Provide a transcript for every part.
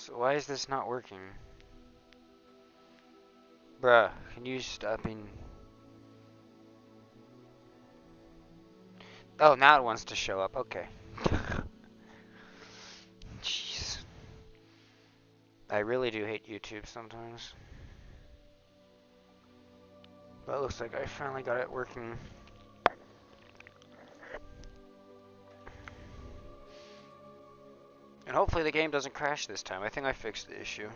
So why is this not working? Bruh, can you stop being... Oh, now it wants to show up. Okay. Jeez. I really do hate YouTube sometimes. But it looks like I finally got it working. And hopefully the game doesn't crash this time. I think I fixed the issue.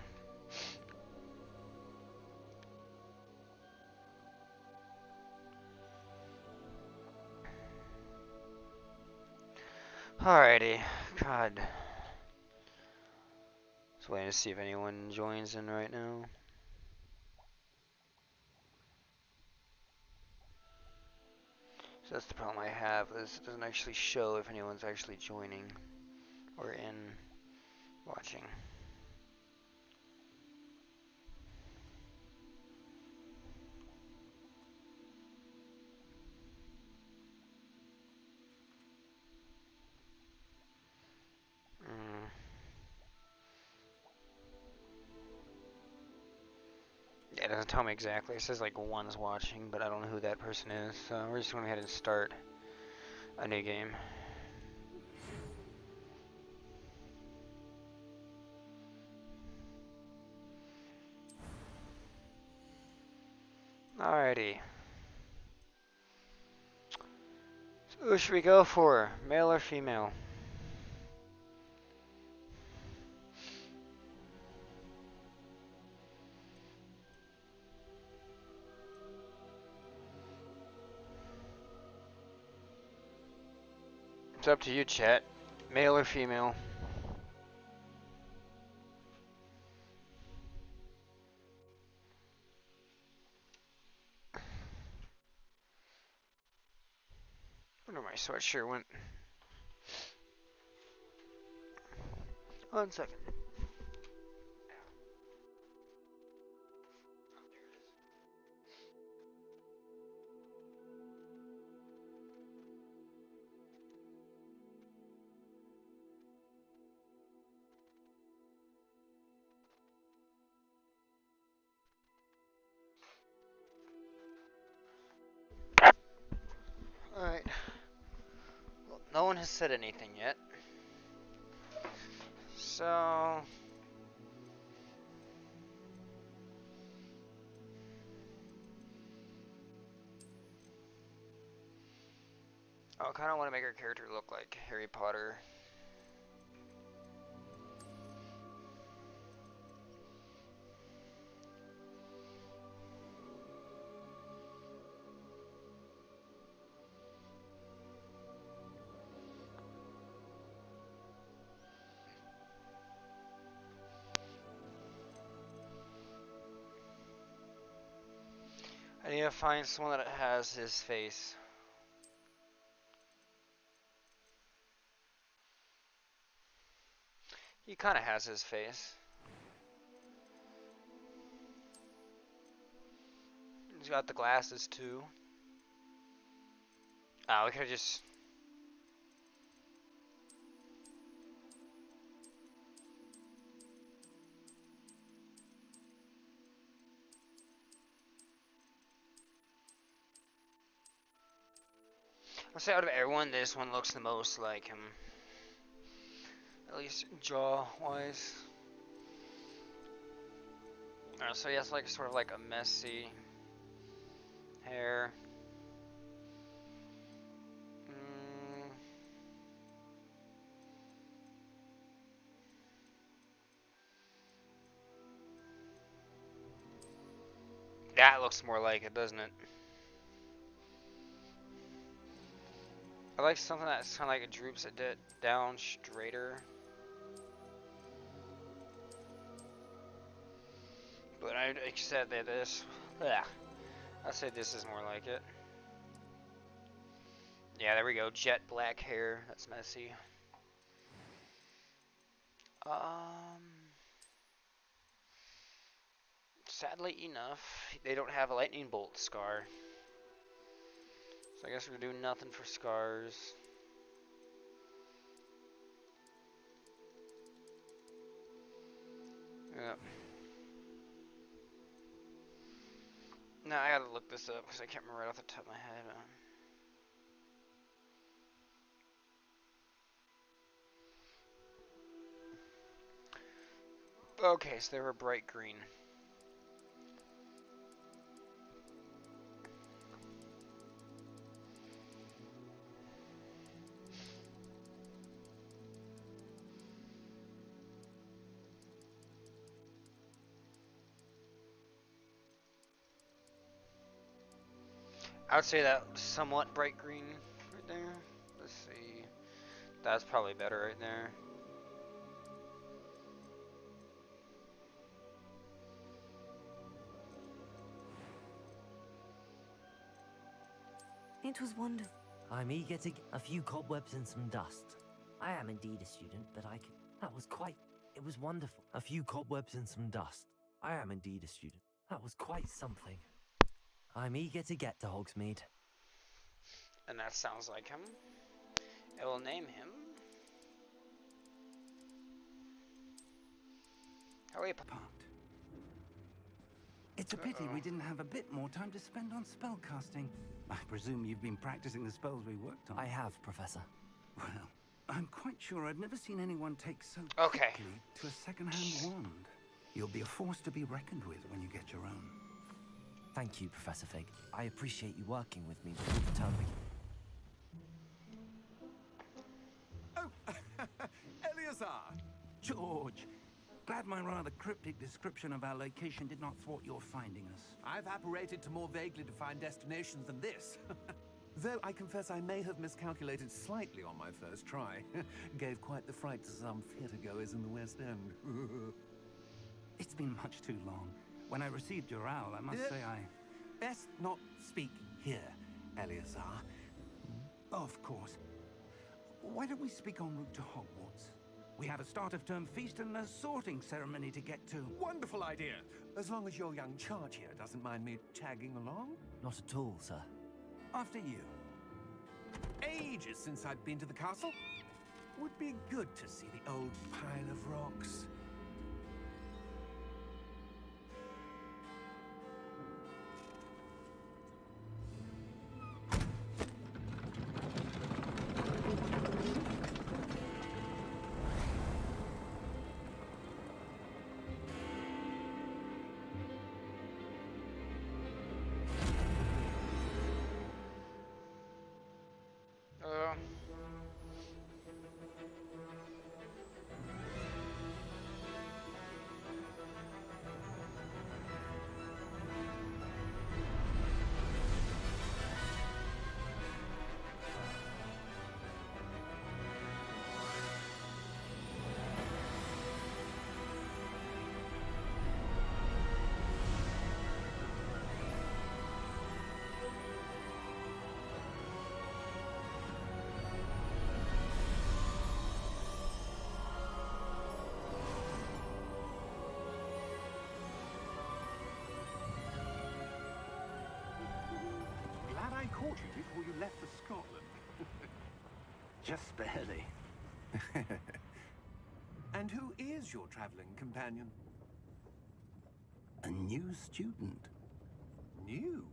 Alrighty. God. Just waiting to see if anyone joins in right now. So that's the problem I have, is it doesn't actually show if anyone's actually joining or in watching. Yeah, it doesn't tell me exactly. It says like one's watching, but I don't know who that person is. So we're just going to go ahead and start a new game. Alrighty. So who should we go for? Male or female? It's up to you, chat. Male or female? I wonder where my sweatshirt went. 1 second. Alright. Well, no one has said anything yet. So... I kind of want to make our character look like Harry Potter. I need to find someone that has his face. He kind of has his face. He's got the glasses too. Oh, we could have just... I'll say out of everyone, this one looks the most like him. At least jaw-wise. So he has like sort of like a messy hair. That looks more like it, doesn't it? I like something that's kind of like it droops it down straighter. But I said that this... Ugh, I say this is more like it. Yeah, there we go. Jet black hair. That's messy. Sadly enough, they don't have a lightning bolt scar. So I guess we're doing nothing for scars. Yep. No, I gotta look this up because I can't remember right off the top of my head. Okay, so they were bright green. I would say that somewhat bright green right there. Let's see. That's probably better right there. It was wonderful. I'm eager to get a few cobwebs and some dust. I am indeed a student, but I could... That was quite... It was wonderful. A few cobwebs and some dust. I am indeed a student. That was quite something. I'm eager to get to Hogsmeade. And that sounds like him. I will name him. Hurry up. It's a pity we didn't have a bit more time to spend on spellcasting. I presume you've been practicing the spells we worked on. I have, Professor. Well, I'm quite sure I've never seen anyone take so Okay. quickly to a second-hand wand. You'll be a force to be reckoned with when you get your own. Thank you, Professor Fig. I appreciate you working with me before the term begins. Oh, Eleazar! George! Glad my rather cryptic description of our location did not thwart your finding us. I've apparated to more vaguely defined destinations than this. Though I confess I may have miscalculated slightly on my first try. Gave quite the fright to some theatregoers in the West End. It's been much too long. When I received your owl, I must say I... Best not speak here, Eleazar. Of course. Why don't we speak en route to Hogwarts? We have a start-of-term feast and a sorting ceremony to get to. Wonderful idea! As long as your young charge here doesn't mind me tagging along. Not at all, sir. After you. Ages since I'd been to the castle. Would be good to see the old pile of rocks. I caught you before you left for Scotland. Just barely. And who is your traveling companion? A new student. New?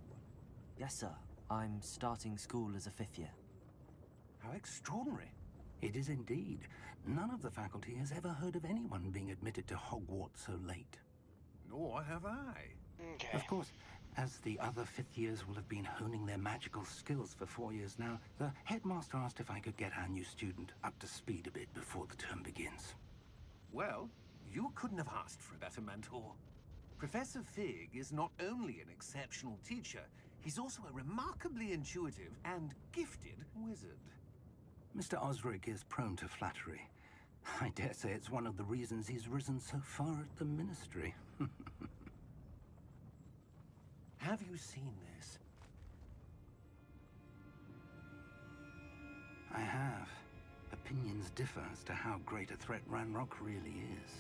Yes, sir. I'm starting school as a 5th year. How extraordinary. It is indeed. None of the faculty has ever heard of anyone being admitted to Hogwarts so late. Nor have I. Okay. Of course, as the other 5th years will have been honing their magical skills for 4 years now, the headmaster asked if I could get our new student up to speed a bit before the term begins. Well, you couldn't have asked for a better mentor. Professor Fig is not only an exceptional teacher, he's also a remarkably intuitive and gifted wizard. Mr. Osric is prone to flattery. I dare say it's one of the reasons he's risen so far at the ministry. Have you seen this? I have. Opinions differ as to how great a threat Ranrock really is.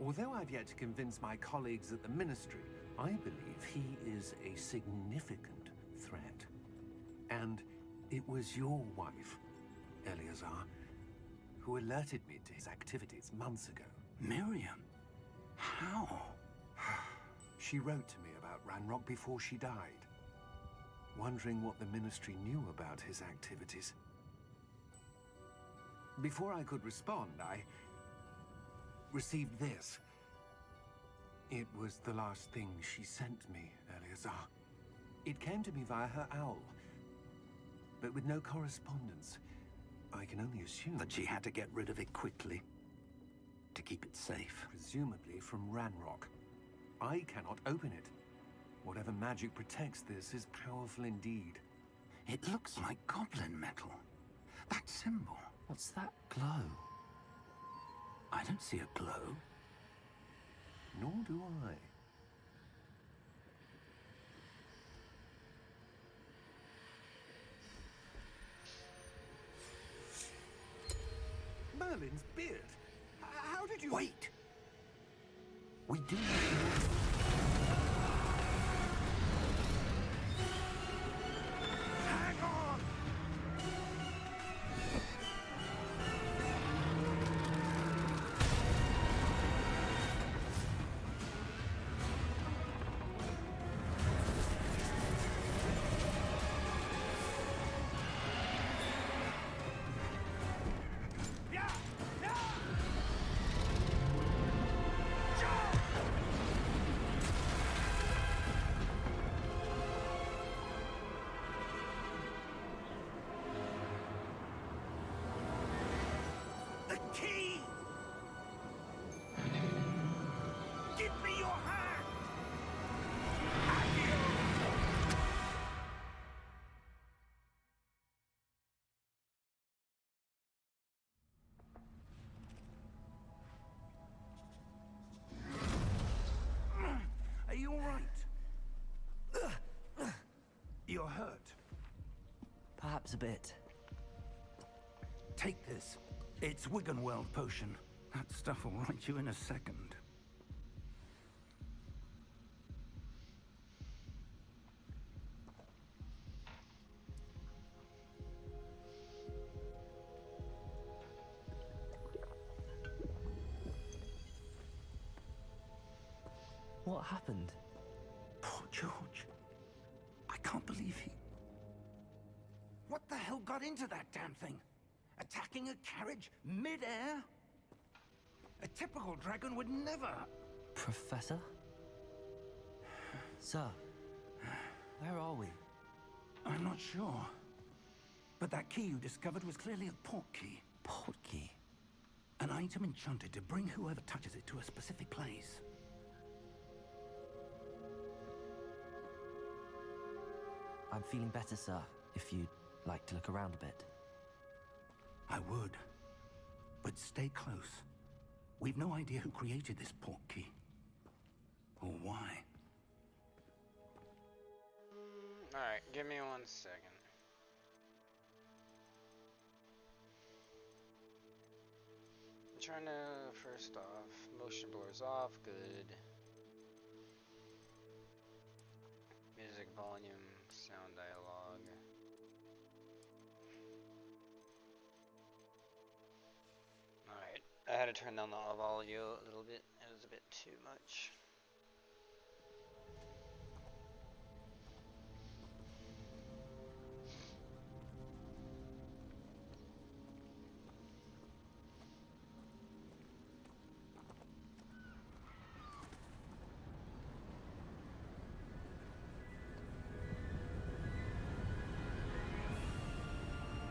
Although I've yet to convince my colleagues at the ministry, I believe he is a significant threat. And it was your wife, Eleazar, who alerted me to his activities months ago. Miriam? How? She wrote to me about Ranrock before she died, wondering what the Ministry knew about his activities. Before I could respond, I received this. It was the last thing she sent me, Eleazar. It came to me via her owl, but with no correspondence. I can only assume That she had to get rid of it quickly to keep it safe. presumably from Ranrock. I cannot open it. Whatever magic protects this is powerful indeed. It looks like goblin metal. That symbol. What's that glow? I don't see a glow. Nor do I. Merlin's beard. How did you... Wait! We do need more. Hang on! Yeah! Yeah! The key! Give me your hand! Are you all right? You're hurt. Perhaps a bit. Take this. It's Wiggenweld potion. That stuff will right you in a second. What happened? Poor George. I can't believe he... What the hell got into that damn thing? Attacking a carriage mid-air? A typical dragon would never... Professor? Sir, where are we? I'm not sure. But that key you discovered was clearly a port key. Port key. An item enchanted to bring whoever touches it to a specific place. I'm feeling better, sir, if you'd like to look around a bit. I would. But stay close. We've no idea who created this port key. Or why. Alright, give me 1 second. I'm trying to, first off, motion blur's off, good. Music volume, sound dialogue. Alright, I had to turn down the volume a little bit, it was a bit too much.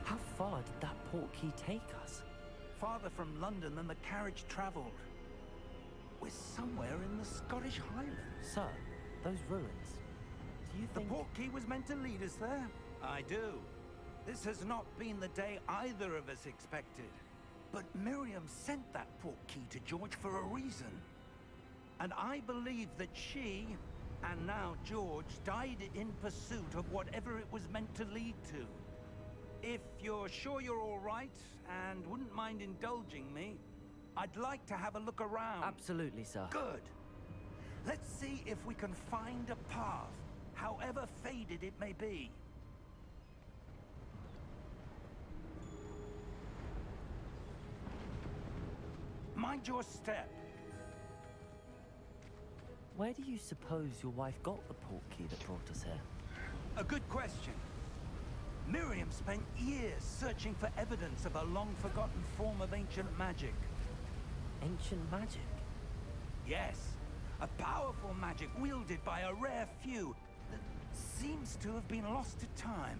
How far did that port key take us? Farther from London than the carriage travelled. We're somewhere in the Scottish Highlands. Sir, those ruins. Do you The think... port key was meant to lead us there? I do. This has not been the day either of us expected. But Miriam sent that port key to George for a reason. And I believe that she, and now George, died in pursuit of whatever it was meant to lead to. If you're sure you're all right, and wouldn't mind indulging me, I'd like to have a look around. Absolutely, sir. Good. Let's see if we can find a path, however faded it may be. Mind your step. Where do you suppose your wife got the portkey that brought us here? A good question. Miriam spent years searching for evidence of a long-forgotten form of ancient magic. Ancient magic? Yes, a powerful magic wielded by a rare few that seems to have been lost to time.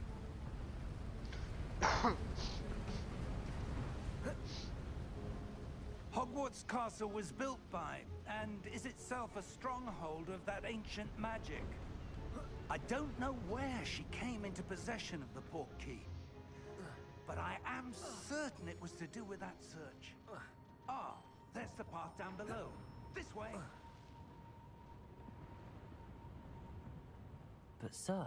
Hogwarts Castle was built by, and is itself a stronghold of that ancient magic. I don't know where she came into possession of the portkey, but I am certain it was to do with that search. Ah, there's the path down below. This way. But sir,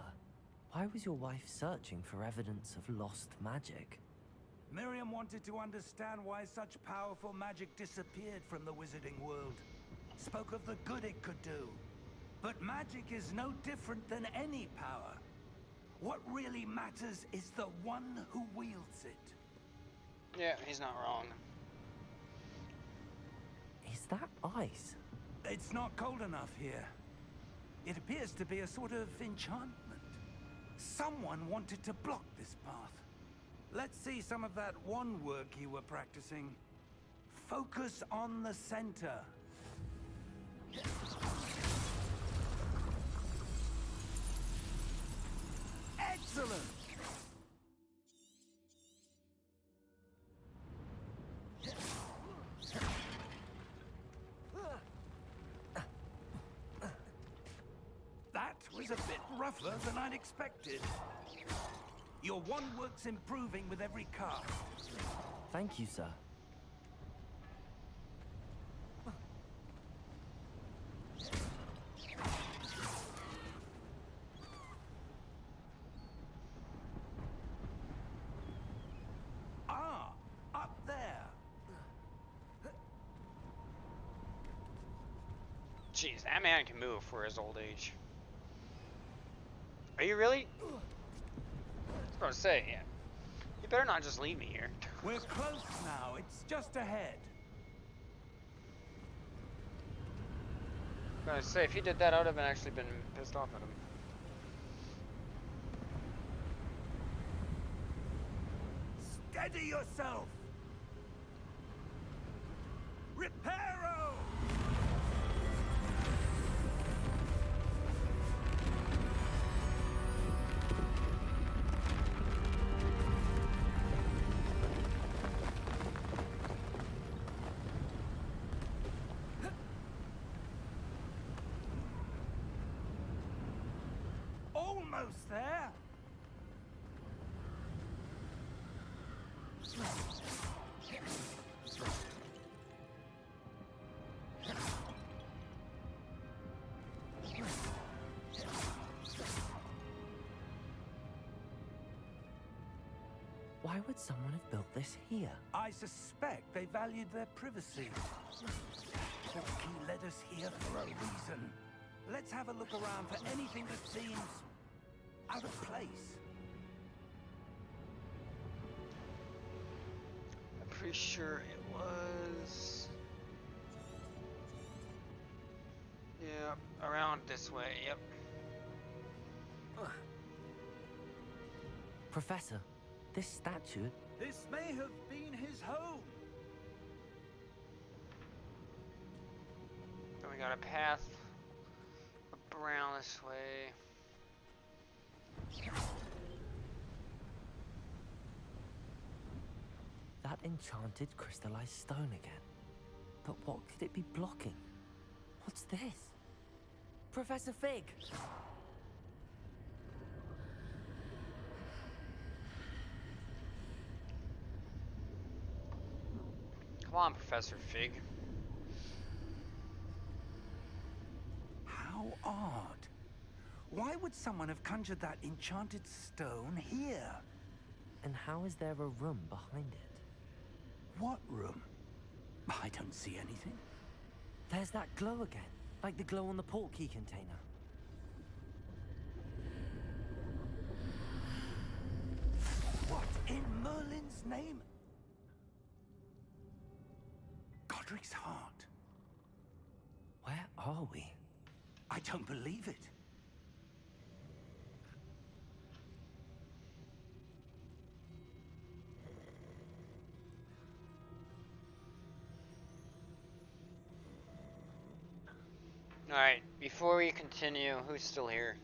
why was your wife searching for evidence of lost magic? Miriam wanted to understand why such powerful magic disappeared from the wizarding world. Spoke of the good it could do. But magic is no different than any power. What really matters is the one who wields it. Yeah, he's not wrong. Is that ice? It's not cold enough here. It appears to be a sort of enchantment. Someone wanted to block this path. Let's see some of that wand work you were practicing. Focus on the center. Excellent! That was a bit rougher than I'd expected. Your wand work's improving with every cast. Thank you, sir. Ah, up there. Jeez, that man can move for his old age. Are you really? I was about to say, yeah. You better not just leave me here. We're close now. It's just ahead. I was about to say, if he did that, I would have actually been pissed off at him. Steady yourself. Reparo! Almost there. Why would someone have built this here? I suspect they valued their privacy. Portkey led us here for a reason. Let's have a look around for anything that seems out of place. I'm pretty sure it was... Yeah, around this way, yep. Professor, this statue... This may have been his home. Then we got a path up around this way. That enchanted crystallized stone again. But what could it be blocking? What's this? Professor Fig! Come on, Professor Fig. How odd. Why would someone have conjured that enchanted stone here? And how is there a room behind it? What room? I don't see anything. There's that glow again, like the glow on the portkey container. What in Merlin's name? Godric's heart. Where are we? I don't believe it. Alright, before we continue, who's still here?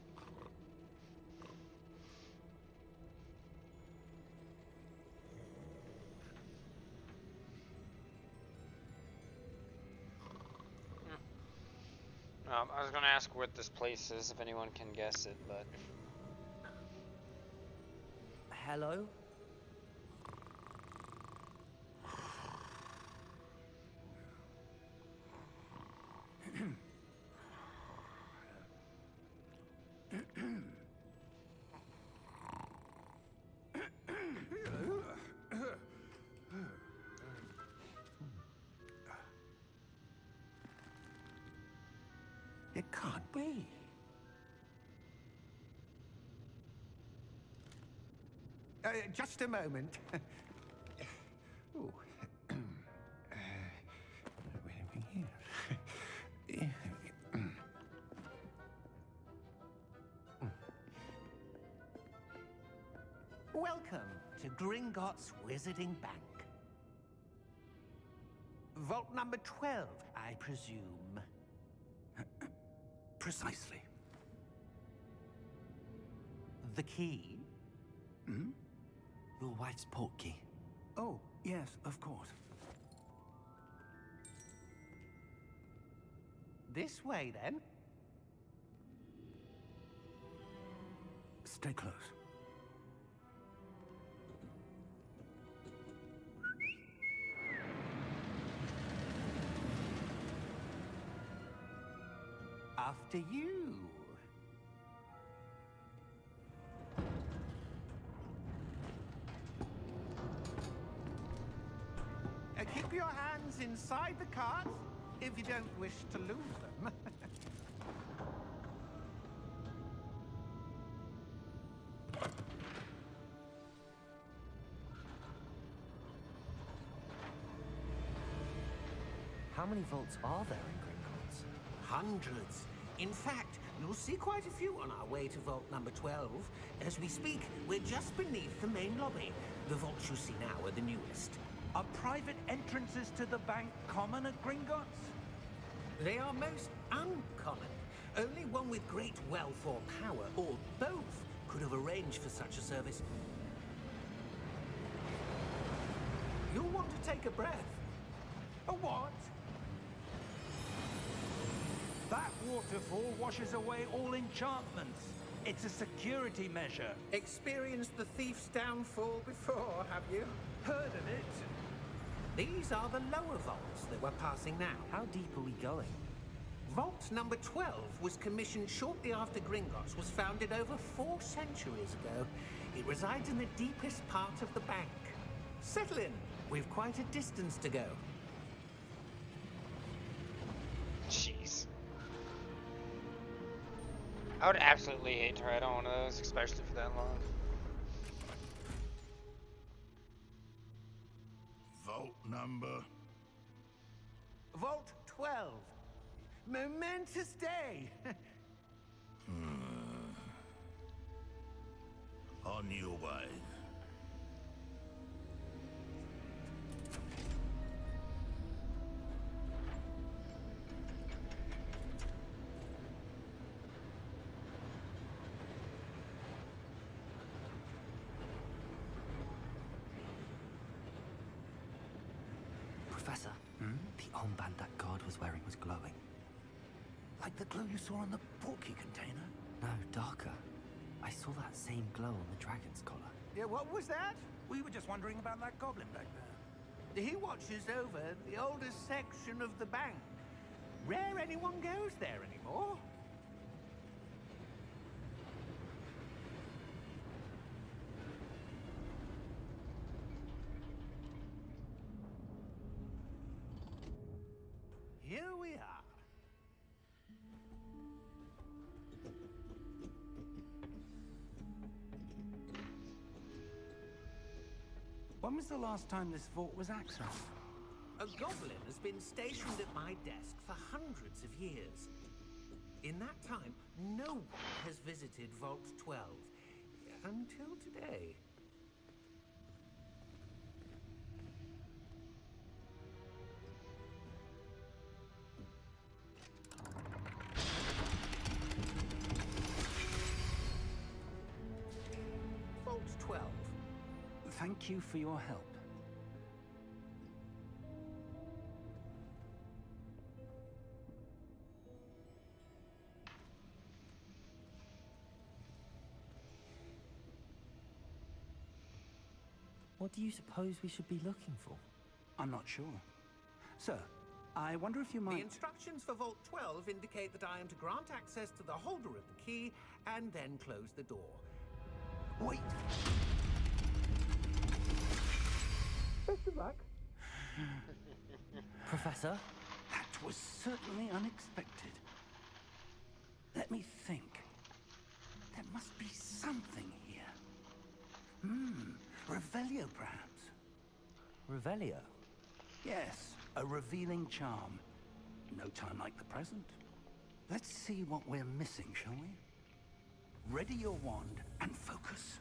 I was gonna ask what this place is, if anyone can guess it, but... Hello? It can't be. Just a moment. Ooh. Wait here. Welcome to Gringotts Wizarding Bank. Vault number 12, I presume. Precisely. The key? Hmm? Your wife's portkey. Oh, yes, of course. This way, then. Stay close. After you. Keep your hands inside the cart if you don't wish to lose them. How many vaults are there in Gringotts? Hundreds. In fact, you'll see quite a few on our way to vault number 12. As we speak, we're just beneath the main lobby. The vaults you see now are the newest. Are private entrances to the bank common at Gringotts? They are most uncommon. Only one with great wealth or power, or both, could have arranged for such a service. You'll want to take a breath. A what? That waterfall washes away all enchantments. It's a security measure. Experienced the thief's downfall before, have you? Heard of it? These are the lower vaults that we're passing now. How deep are we going? Vault number 12 was commissioned shortly after Gringotts was founded over 4 centuries ago. It resides in the deepest part of the bank. Settle in. We've quite a distance to go. Jeez. I would absolutely hate to ride on one of those, especially for that long. Vault number. Vault 12. Momentous day. On your way. Professor, the armband that guard was wearing was glowing. Like the glow you saw on the portkey container? No, darker. I saw that same glow on the dragon's collar. Yeah, what was that? We were just wondering about that goblin back there. He watches over the oldest section of the bank. Rare anyone goes there anymore. Here we are. When was the last time this vault was accessed? A goblin has been stationed at my desk for hundreds of years. In that time, no one has visited Vault 12. Until today. Vault 12. Thank you for your help. What do you suppose we should be looking for? I'm not sure. Sir, I wonder if you The might... instructions for Vault 12 indicate that I am to grant access to the holder of the key and then close the door. Wait! Best of luck. Professor? That was certainly unexpected. Let me think. There must be something here. Revelio, perhaps? Revelio? Yes, a revealing charm. No time like the present. Let's see what we're missing, shall we? Ready your wand and focus.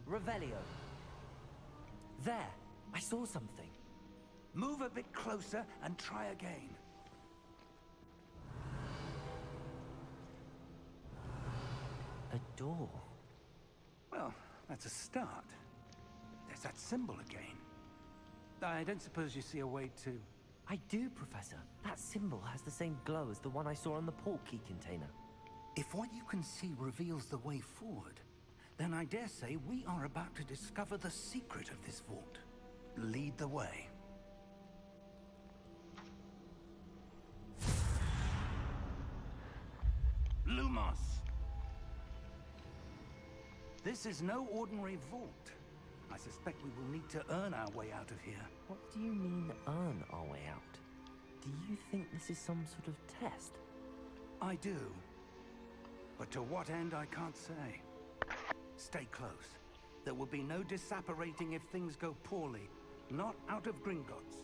Revelio. There! I saw something. Move a bit closer and try again. A door. Well, that's a start. There's that symbol again. I don't suppose you see a way to... I do, Professor. That symbol has the same glow as the one I saw on the port key container. If what you can see reveals the way forward, then I dare say we are about to discover the secret of this vault. Lead the way. Lumos! This is no ordinary vault. I suspect we will need to earn our way out of here. What do you mean, earn our way out? Do you think this is some sort of test? I do. But to what end, I can't say. Stay close. There will be no disapparating if things go poorly. Not out of Gringotts.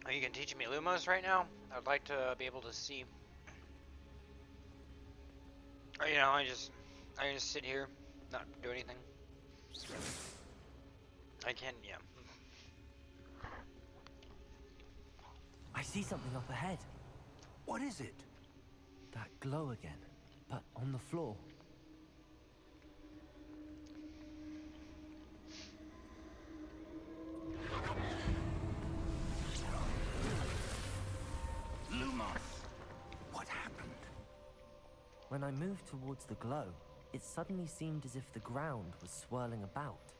Are you gonna teach me Lumos right now? I'd like to be able to see. Or, you know, I just sit here, not do anything. I can, yeah. I see something up ahead. What is it? That glow again, but on the floor. Lumos! What happened? When I moved towards the glow, it suddenly seemed as if the ground was swirling about.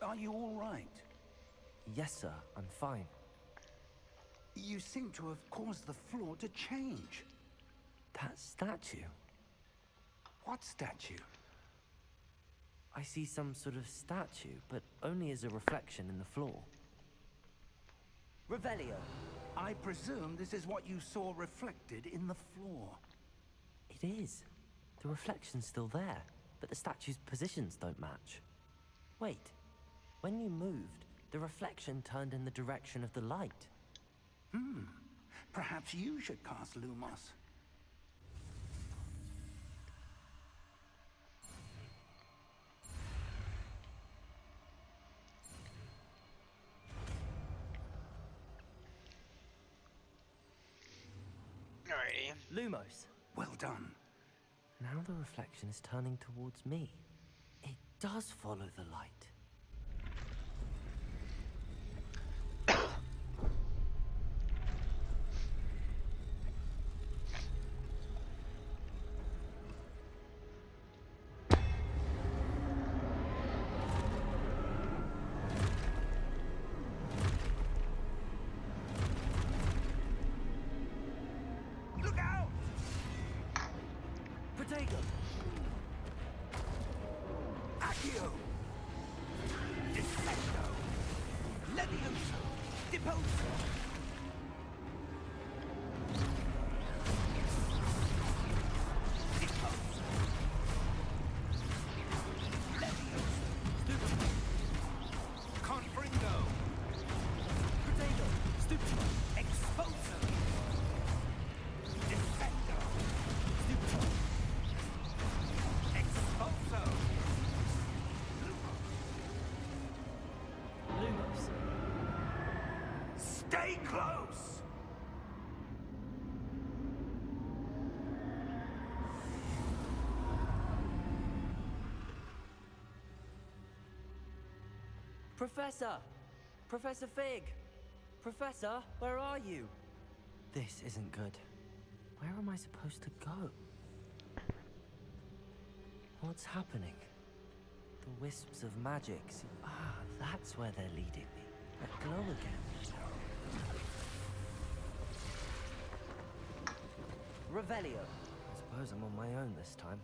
Are you all right? Yes, sir, I'm fine. You seem to have caused the floor to change. That statue. What statue? I see some sort of statue, but only as a reflection in the floor. Revelio. I presume this is what you saw reflected in the floor. It is. The reflection's still there, but the statue's positions don't match. Wait. When you moved, the reflection turned in the direction of the light. Perhaps you should cast Lumos. Alrighty. Lumos. Well done. Now the reflection is turning towards me. It does follow the light. Look out! Protego! Accio! Defendo! Levioso! Deposo! Stay close! Professor! Professor Fig! Professor, where are you? This isn't good. Where am I supposed to go? What's happening? The wisps of magic. That's where they're leading me. That glow again. Revelio. I suppose I'm on my own this time.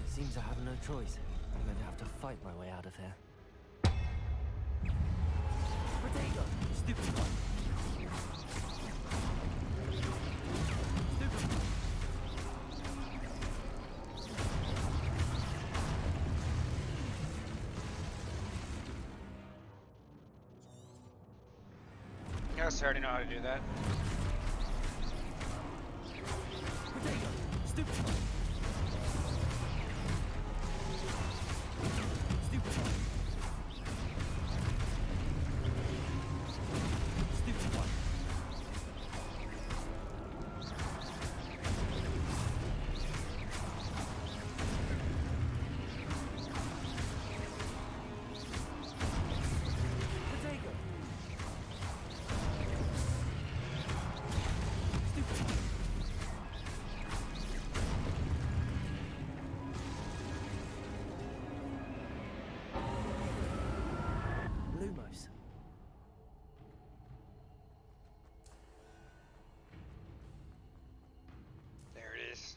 Seems I have no choice. I'm going to have to fight my way out of here. Potato! Stupid one! Stupid one! Yes, I already know how to do that. Potato! Stupid one! Stupid one! Stupid one! Potato! Stupid one! Lumos. There it is.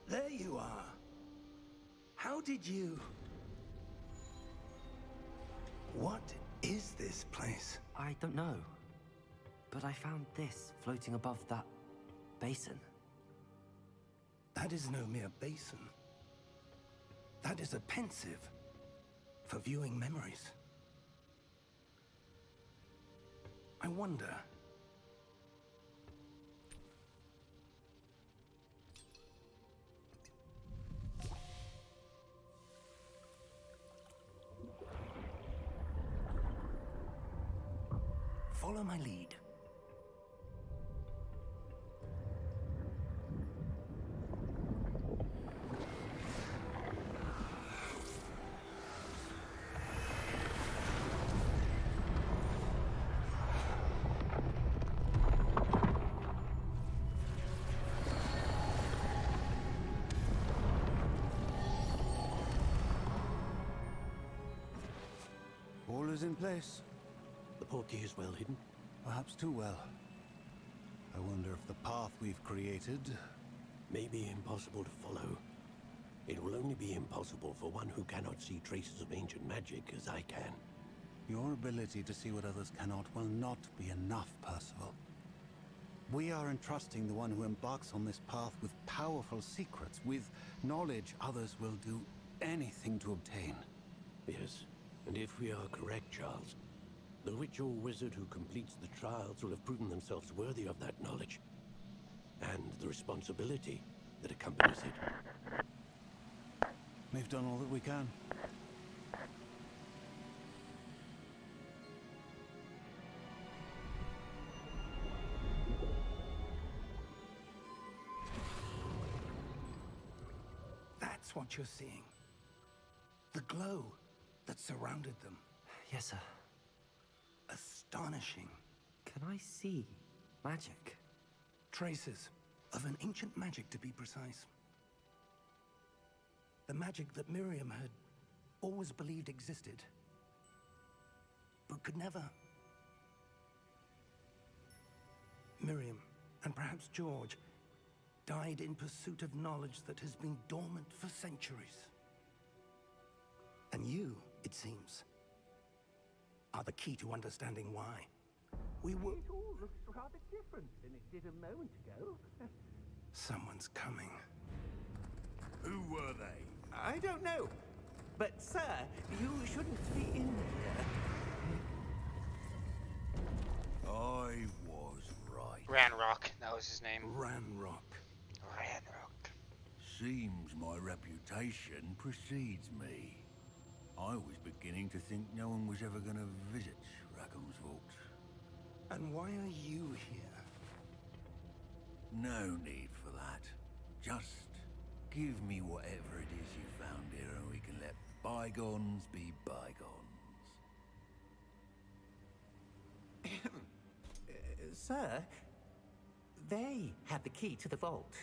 There you are. How did you... What is this place? I don't know. But I found this floating above that basin. That is no mere basin. That is a pensive for viewing memories. I wonder... Follow my lead. All is in place. The portkey is well hidden. Perhaps too well. I wonder if the path we've created... May be impossible to follow. It will only be impossible for one who cannot see traces of ancient magic as I can. Your ability to see what others cannot will not be enough, Percival. We are entrusting the one who embarks on this path with powerful secrets, with knowledge others will do anything to obtain. Yes, and if we are correct, Charles, the witch or wizard who completes the trials will have proven themselves worthy of that knowledge, and the responsibility that accompanies it. We've done all that we can. That's what you're seeing. The glow that surrounded them. Yes, sir. Astonishing. Can I see? Magic? Traces of an ancient magic, to be precise. The magic that Miriam had always believed existed, but could never. Miriam, and perhaps George, died in pursuit of knowledge that has been dormant for centuries. And you, it seems, are the key to understanding why. We were... It all looks rather different than it did a moment ago. Someone's coming. Who were they? I don't know. But, sir, you shouldn't be in here. I was right. Ranrock, that was his name. Ranrock. Ranrock. Seems my reputation precedes me. I was beginning to think no one was ever going to visit Rackham's vault. And why are you here? No need for that. Just give me whatever it is you found here and we can let bygones be bygones. Sir, they have the key to the vault.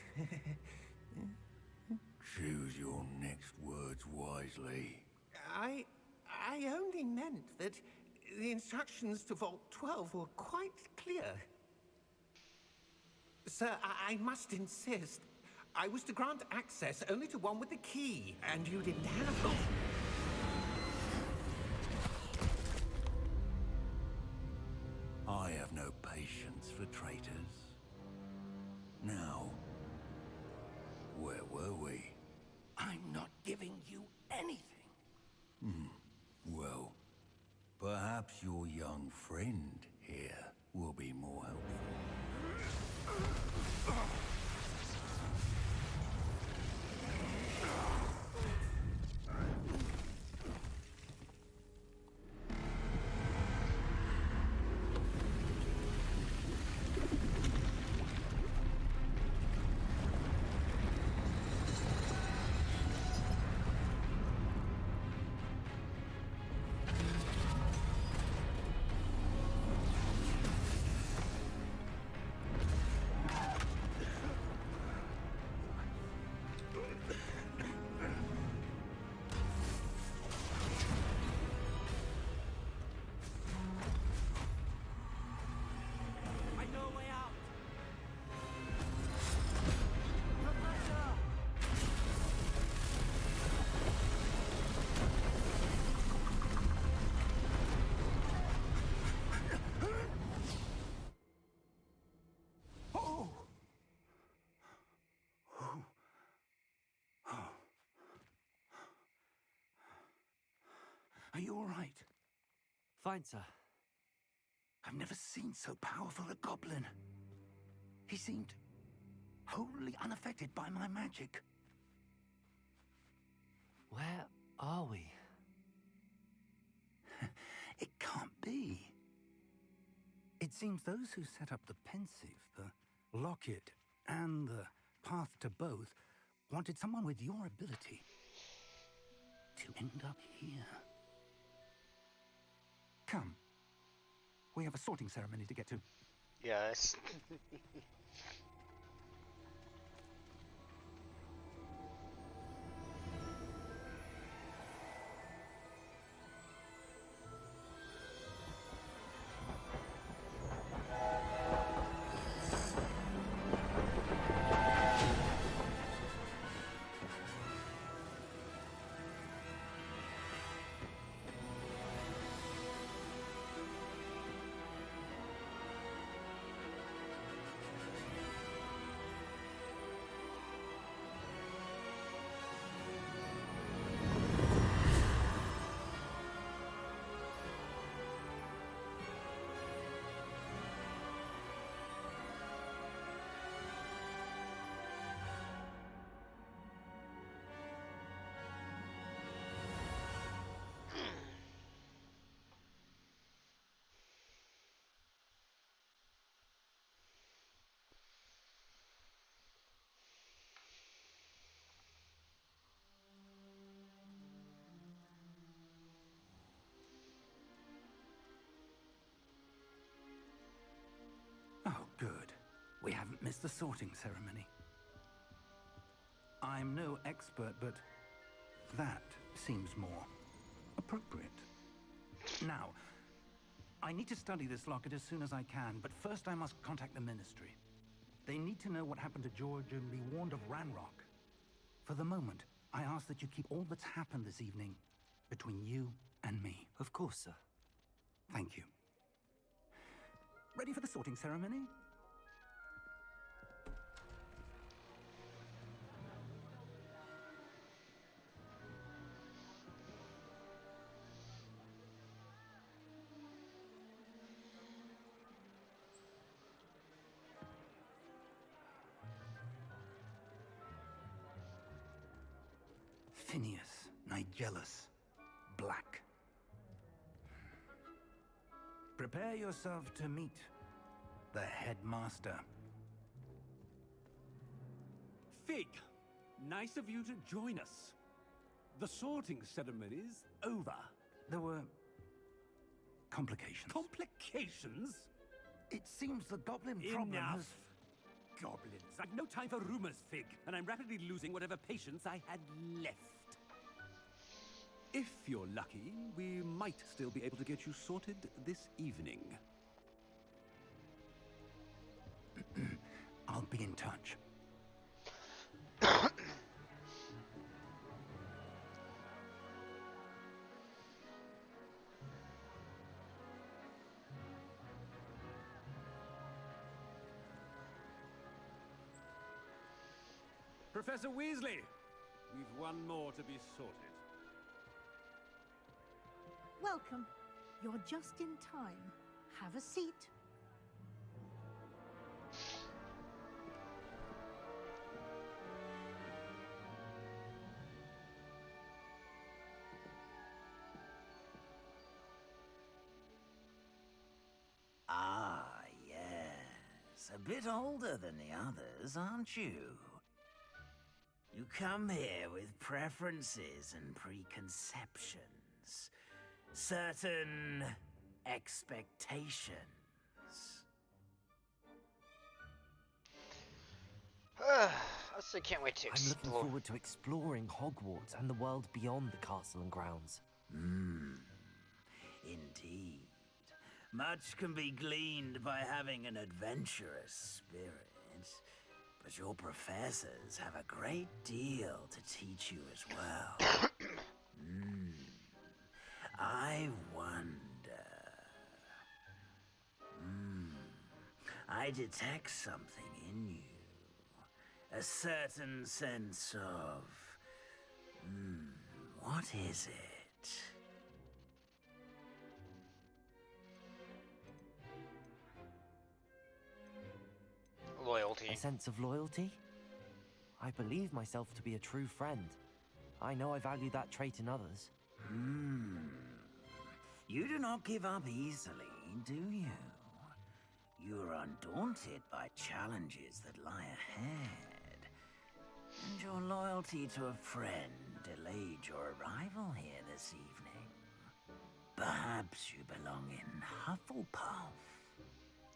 Choose your next words wisely. I only meant that the instructions to Vault 12 were quite clear. Sir, I must insist. I was to grant access only to one with the key, and you didn't have it. I have no patience for traitors. Now, where were we? I'm not giving you anything. Well, perhaps your young friend here will be more helpful. I know a way out! Oh! Are you all right? Fine, sir. I've never seen so powerful a goblin. He seemed wholly unaffected by my magic. Where are we? It can't be. It seems those who set up the pensive, the locket, and the path to both wanted someone with your ability to end up here. Come. We have a sorting ceremony to get to. Yes. We haven't missed the sorting ceremony. I'm no expert, but that seems more appropriate. Now, I need to study this locket as soon as I can, but first I must contact the Ministry. They need to know what happened to George and be warned of Ranrock. For the moment, I ask that you keep all that's happened this evening between you and me. Of course, sir. Thank you. Ready for the sorting ceremony? Phineas, Nigellus, Black. Prepare yourself to meet the headmaster. Fig, nice of you to join us. The sorting ceremony's over. There were complications. Complications? It seems the goblin problem Enough. has... Goblins. I've no time for rumors, Fig, and I'm rapidly losing whatever patience I had left. If you're lucky, we might still be able to get you sorted this evening. I'll be in touch. Professor Weasley, we've one more to be sorted. Welcome. You're just in time. Have a seat. Ah, yes. A bit older than the others, aren't you? You come here with preferences and preconceptions. Certain expectations. I still can't wait to I'm looking explore. forward to exploring Hogwarts and the world beyond the castle and grounds. Indeed. Much can be gleaned by having an adventurous spirit. But your professors have a great deal to teach you as well. I wonder... I detect something in you. A certain sense of... what is it? Loyalty. A sense of loyalty? I believe myself to be a true friend. I know I value that trait in others. You do not give up easily, do you? You are undaunted by challenges that lie ahead. And your loyalty to a friend delayed your arrival here this evening. Perhaps you belong in Hufflepuff.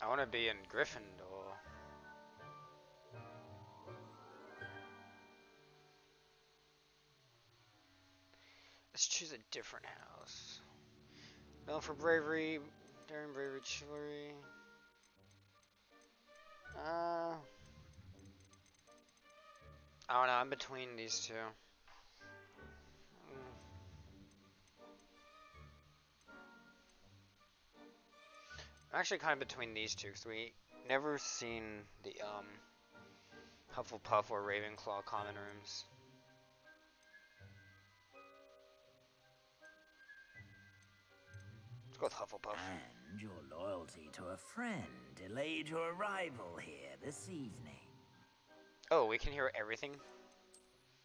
I want to be in Gryffindor. Let's choose a different house. Known for bravery, daring, bravery, chivalry. I don't know. I'm between these two. I'm actually kind of between these two because we never seen the Hufflepuff or Ravenclaw common rooms. Let's go with Hufflepuff. And your loyalty to a friend delayed your arrival here this evening. Oh, we can hear everything?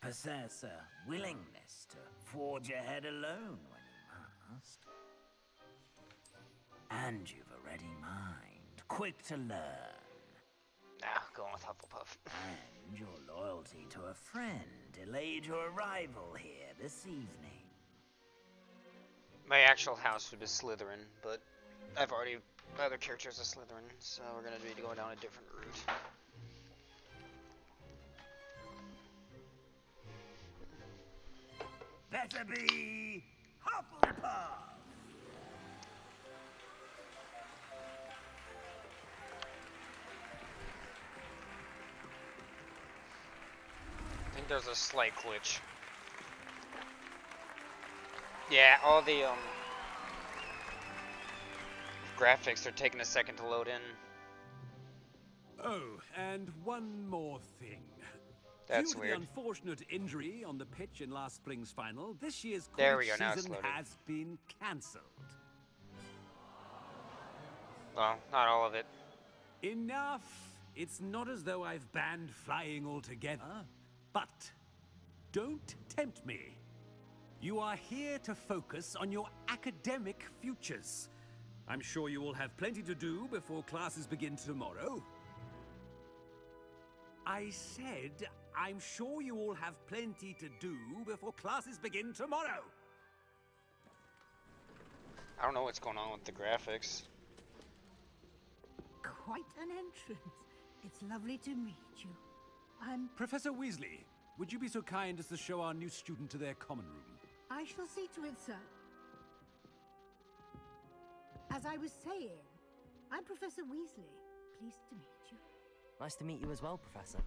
Possess a willingness to forge ahead alone when you must. And you've a ready mind, quick to learn. Nah, going with Hufflepuff. And your loyalty to a friend delayed your arrival here this evening. My actual house would be Slytherin, but I've already My other character is a Slytherin, so we're gonna be going down a different route. Better be Hufflepuff! I think there's a slight glitch. Yeah, all the graphics are taking a second to load in. Oh, and one more thing. That's Due to weird. the unfortunate injury on the pitch in last spring's final, this year's There we Quidditch go, now it's season loaded. has been cancelled. Well, not all of it. Enough! It's not as though I've banned flying altogether, but don't tempt me. You are here to focus on your academic futures. I'm sure you will have plenty to do before classes begin tomorrow. I said, I'm sure you all have plenty to do before classes begin tomorrow. I don't know what's going on with the graphics. Quite an entrance. It's lovely to meet you. I'm... Professor Weasley, would you be so kind as to show our new student to their common room? I shall see to it, sir. As I was saying, I'm Professor Weasley. Pleased to meet you. Nice to meet you as well, Professor.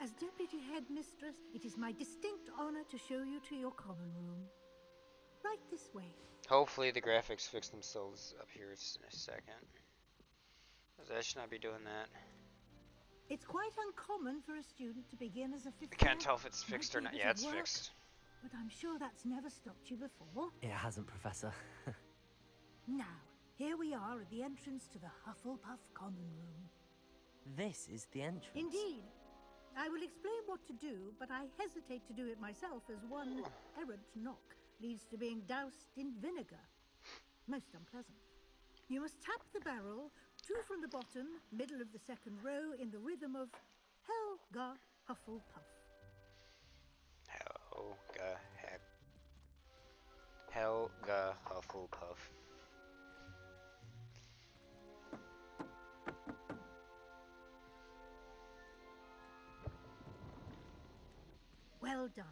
As Deputy Headmistress, it is my distinct honor to show you to your common room. Right this way. Hopefully the graphics fix themselves up here in a second. Because I should not be doing that. It's quite uncommon for a student to begin as a fifth I can't year. tell if it's fixed or Might not. be a Yeah, bit it's of work, fixed. But I'm sure that's never stopped you before. It hasn't, Professor. Now, here we are at the entrance to the Hufflepuff Common Room. This is the entrance. Indeed. I will explain what to do, but I hesitate to do it myself as one errant knock leads to being doused in vinegar. Most unpleasant. You must tap the barrel, 2 from the bottom, middle of the second row, in the rhythm of Helga Hufflepuff. Helga Hufflepuff. Well done.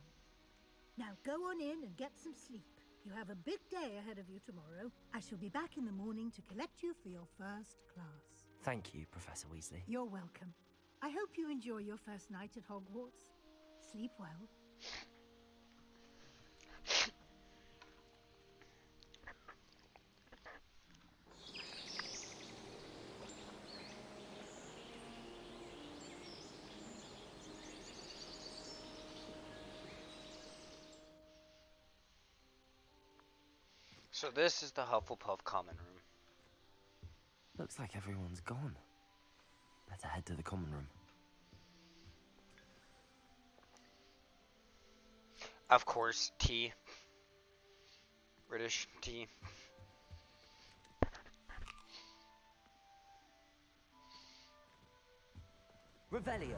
Now go on in and get some sleep. You have a big day ahead of you tomorrow. I shall be back in the morning to collect you for your first class. Thank you, Professor Weasley. You're welcome. I hope you enjoy your first night at Hogwarts. Sleep well. So this is the Hufflepuff common room. Looks like everyone's gone. Better head to the common room. Of course, tea. British tea. Revelio.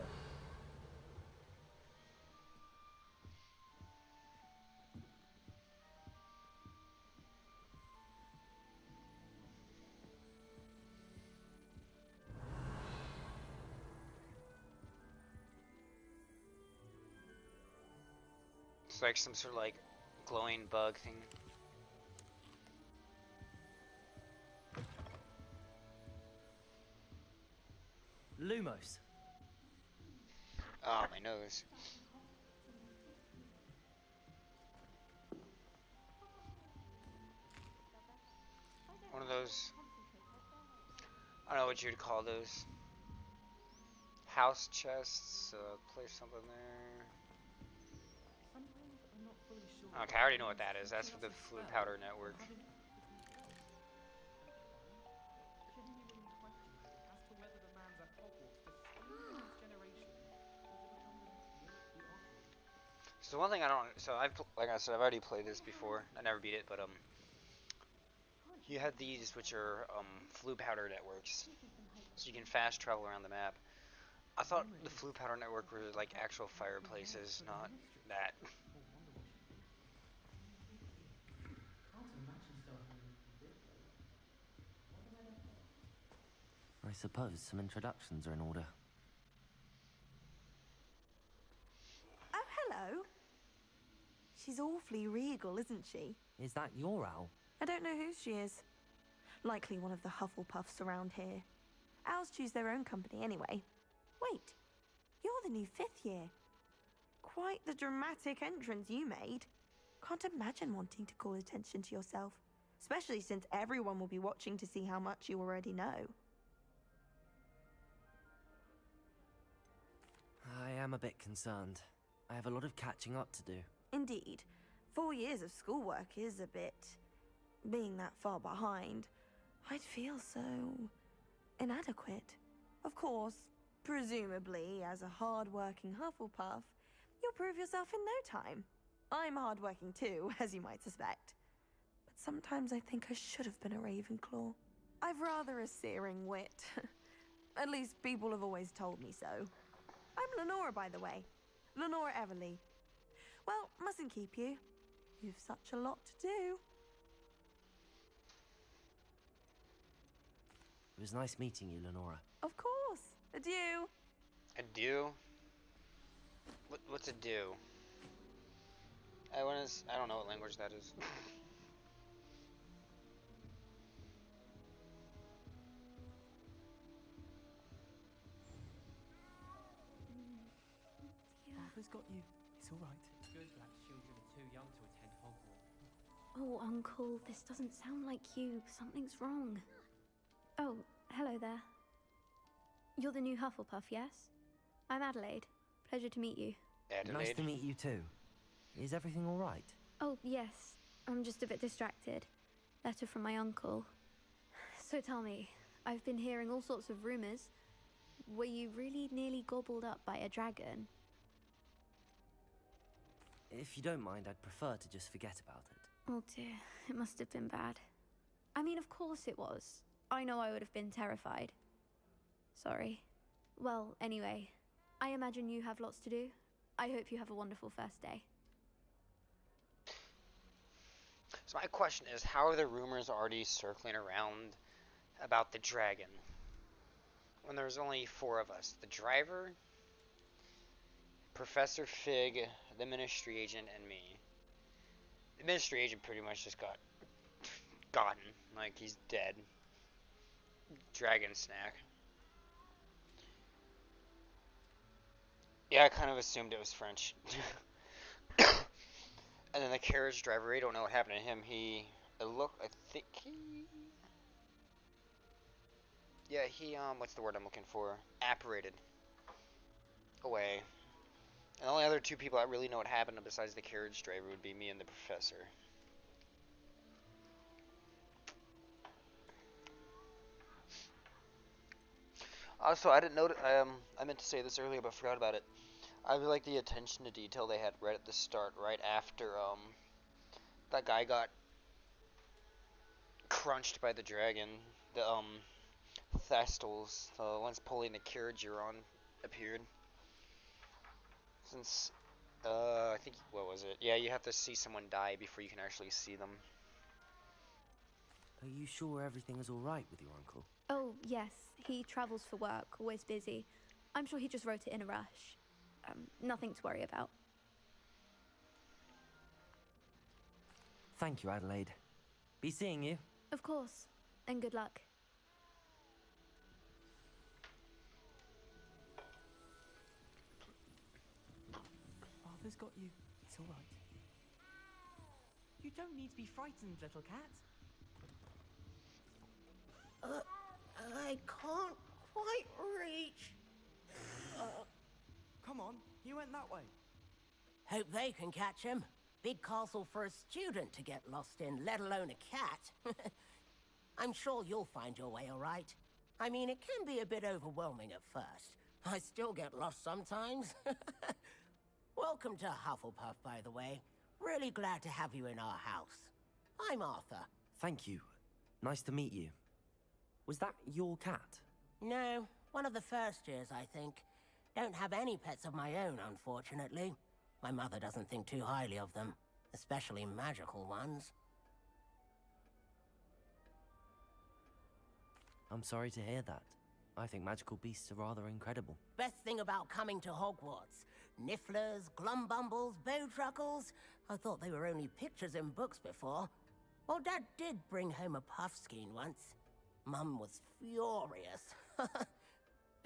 It's like some sort of like glowing bug thing. Lumos. Oh, my nose. One of those, I don't know what you'd call those. House chests, place something there. Okay, I already know what that is. That's for the Fluid Powder Network. So one thing I don't, so like I said, I've already played this before. I never beat it, but you have these which are Fluid Powder Networks, so you can fast travel around the map. I thought the Fluid Powder Network were like actual fireplaces, not that. I suppose some introductions are in order. Oh, hello. She's awfully regal, isn't she? Is that your owl? I don't know who she is. Likely one of the Hufflepuffs around here. Owls choose their own company anyway. Wait, you're the new 5th year. Quite the dramatic entrance you made. Can't imagine wanting to call attention to yourself, especially since everyone will be watching to see how much you already know. I am a bit concerned. I have a lot of catching up to do. Indeed. 4 years of schoolwork is a bit... Being that far behind, I'd feel so... inadequate. Of course, presumably, as a hard-working Hufflepuff, you'll prove yourself in no time. I'm hard-working too, as you might suspect. But sometimes I think I should have been a Ravenclaw. I've rather a searing wit. At least people have always told me so. I'm Lenora, by the way. Lenora Everly. Well, mustn't keep you. You've such a lot to do. It was nice meeting you, Lenora. Of course. Adieu. Adieu? What's adieu? I don't know what language that is. Arthur's got you. It's all right. It's good that children are too young to attend Hogwarts. Oh, Uncle, this doesn't sound like you. Something's wrong. Oh, hello there. You're the new Hufflepuff, yes? I'm Adelaide. Pleasure to meet you. Adelaide. Nice to meet you too. Is everything all right? Oh, yes. I'm just a bit distracted. Letter from my uncle. So tell me, I've been hearing all sorts of rumors. Were you really nearly gobbled up by a dragon? If you don't mind, I'd prefer to just forget about it. Oh dear, it must have been bad. I mean, of course it was. I know I would have been terrified. Sorry. Well, anyway, I imagine you have lots to do. I hope you have a wonderful first day. So my question is, how are the rumors already circling around about the dragon? When there's only 4 of us. The driver, Professor Fig, the Ministry Agent, and me. The Ministry Agent pretty much just got gotten. Like, he's dead. Dragon snack. Yeah, I kind of assumed it was French. And then the carriage driver, I don't know what happened to him. What's the word I'm looking for? Apparated away. And the only other 2 people that really know what happened besides the carriage driver would be me and the professor. Also, I didn't know. I meant to say this earlier, but forgot about it. I really like the attention to detail they had right at the start, right after that guy got crunched by the dragon. The Thestals, the ones pulling the carriage you're on, appeared. Since I think, what was it? Yeah, you have to see someone die before you can actually see them. Are you sure everything is all right with your uncle? Oh, yes. He travels for work, always busy. I'm sure he just wrote it in a rush. Nothing to worry about. Thank you, Adelaide. Be seeing you. Of course. And good luck. Arthur's got you. It's all right. You don't need to be frightened, little cat. I can't quite reach. Come on, he went that way. Hope they can catch him. Big castle for a student to get lost in, let alone a cat. I'm sure you'll find your way all right. I mean, it can be a bit overwhelming at first. I still get lost sometimes. Welcome to Hufflepuff, by the way. Really glad to have you in our house. I'm Arthur. Thank you. Nice to meet you. Was that your cat? No, one of the first years, I think. Don't have any pets of my own, unfortunately. My mother doesn't think too highly of them, especially magical ones. I'm sorry to hear that. I think magical beasts are rather incredible. Best thing about coming to Hogwarts. Nifflers, glumbumbles, bowtruckles. I thought they were only pictures in books before. Well, Dad did bring home a puffskein once. Mum was furious.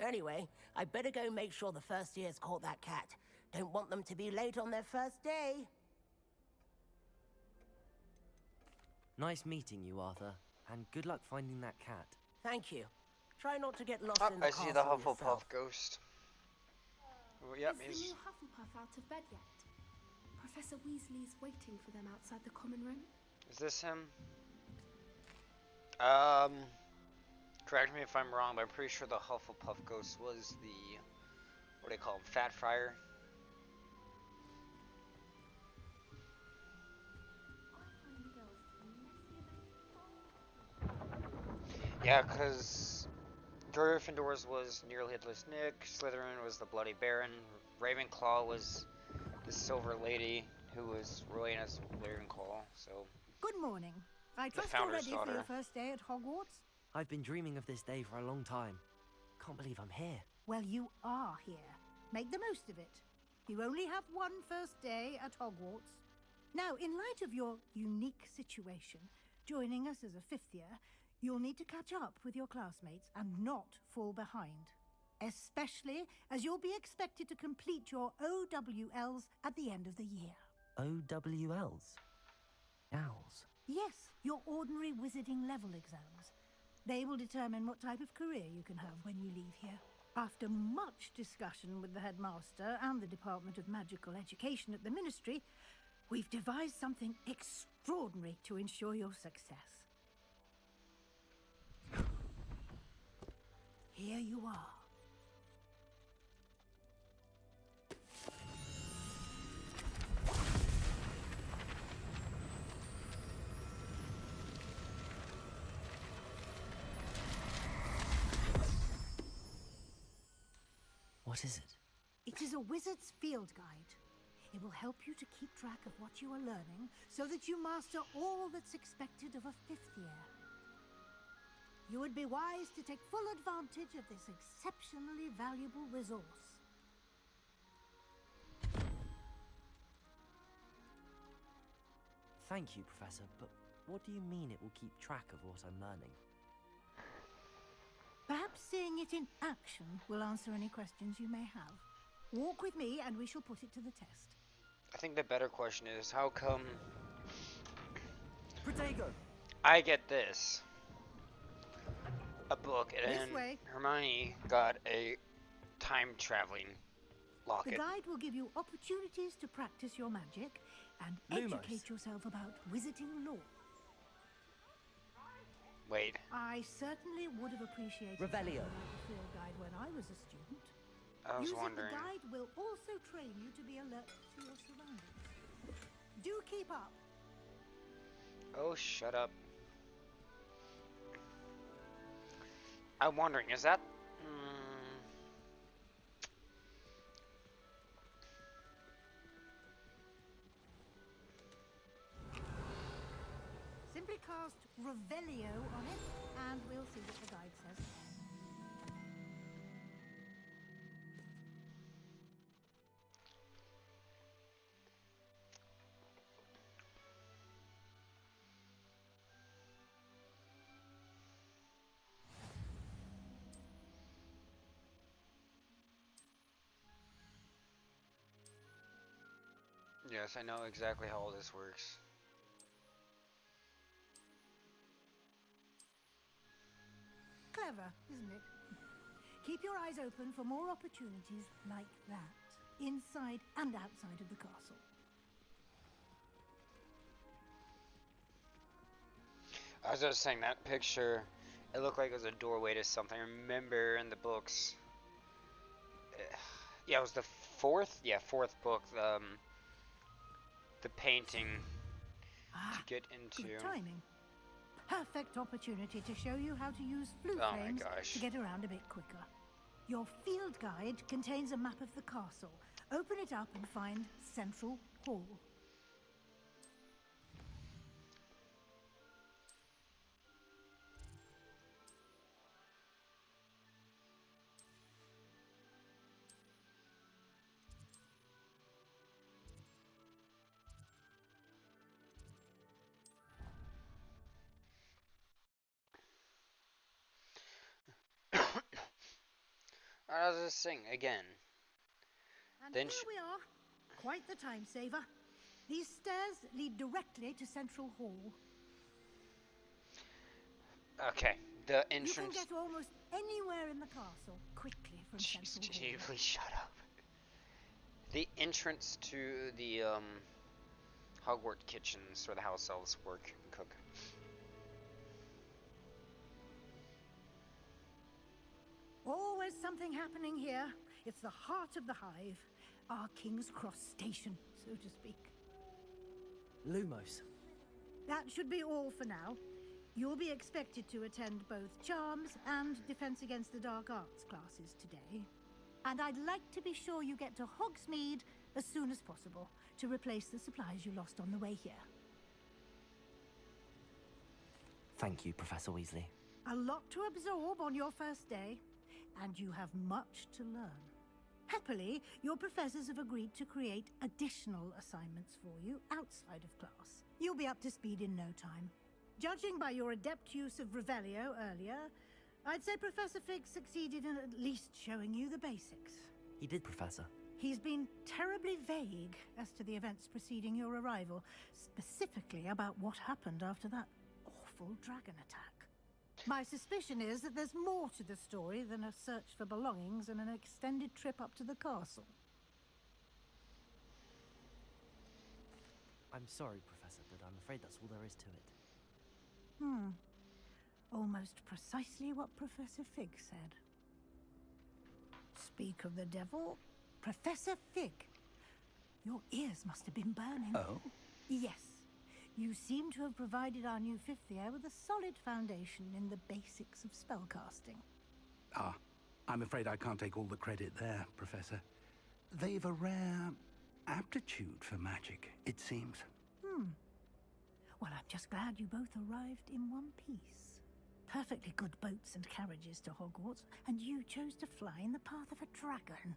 Anyway, I better go make sure the first years caught that cat. Don't want them to be late on their first day. Nice meeting you, Arthur. And good luck finding that cat. Thank you. Try not to get lost Oh, in the I see the castle Hufflepuff yourself. ghost. Oh, yep, Is the new Hufflepuff out of bed yet? Professor Weasley's waiting for them outside the common room. Is this him? Correct me if I'm wrong, but I'm pretty sure the Hufflepuff ghost was the, what do they call him, Fat Friar? Yeah, because Gryffindor's was Nearly Headless Nick, Slytherin was the Bloody Baron, Ravenclaw was the Silver Lady, who was Rowena's Ravenclaw, so... Good morning. I trust you're ready for your first day at Hogwarts? I've been dreaming of this day for a long time. Can't believe I'm here. Well, you are here. Make the most of it. You only have one first day at Hogwarts. Now, in light of your unique situation, joining us as a fifth year, you'll need to catch up with your classmates and not fall behind. Especially as you'll be expected to complete your OWLs at the end of the year. OWLs? Owls? Yes, your ordinary wizarding level exams. They will determine what type of career you can have when you leave here. After much discussion with the headmaster and the Department of Magical Education at the Ministry, we've devised something extraordinary to ensure your success. Here you are. What is it? It is a wizard's field guide. It will help you to keep track of what you are learning so that you master all that's expected of a fifth year. You would be wise to take full advantage of this exceptionally valuable resource. Thank you, Professor, but what do you mean it will keep track of what I'm learning? Perhaps seeing it in action will answer any questions you may have. Walk with me and we shall put it to the test. I think the better question is, how come Protego. I get this? A book, and This then way. Hermione got a time-traveling locket. The guide will give you opportunities to practice your magic and Lumos. educate yourself about wizarding lore. Wait. I certainly would have appreciated Revelio. a field guide when I was a student. I was Using wondering. the guide will also train you to be alert to your surroundings. Do keep up. Oh, shut up. I'm wondering, is that... Simply cast Revelio on it, and we'll see what the guide says. Yes, I know exactly how all this works. Clever, isn't it? Keep your eyes open for more opportunities like that, inside and outside of the castle. I was just saying, that picture, it looked like it was a doorway to something. I remember in the books, yeah, it was the fourth book, the painting to get into. Good timing. Perfect opportunity to show you how to use flue Oh my frames gosh. to get around a bit quicker. Your field guide contains a map of the castle. Open it up and find Central Hall. I was just saying again. And Then here we are. Quite the time saver. These stairs lead directly to Central Hall. Okay, the You entrance. can get to almost anywhere in the castle quickly from Central Can you Hall. please shut up? The entrance to the Hogwarts kitchens where the house elves work and cook. Always something happening here. It's the heart of the hive. Our King's Cross station, so to speak. Lumos. That should be all for now. You'll be expected to attend both Charms and Defense Against the Dark Arts classes today. And I'd like to be sure you get to Hogsmeade as soon as possible to replace the supplies you lost on the way here. Thank you, Professor Weasley. A lot to absorb on your first day, and you have much to learn. Happily, your professors have agreed to create additional assignments for you outside of class. You'll be up to speed in no time. Judging by your adept use of Revelio earlier, I'd say Professor Fig succeeded in at least showing you the basics. He did, Professor. He's been terribly vague as to the events preceding your arrival, specifically about what happened after that awful dragon attack. My suspicion is that there's more to the story than a search for belongings and an extended trip up to the castle. I'm sorry, Professor, but I'm afraid that's all there is to it. Almost precisely what Professor Fig said. Speak of the devil, Professor Fig. Your ears must have been burning. Oh? Yes. You seem to have provided our new fifth year with a solid foundation in the basics of spellcasting. Ah, I'm afraid I can't take all the credit there, Professor. They've a rare aptitude for magic, it seems. Well, I'm just glad you both arrived in one piece. Perfectly good boats and carriages to Hogwarts, and you chose to fly in the path of a dragon.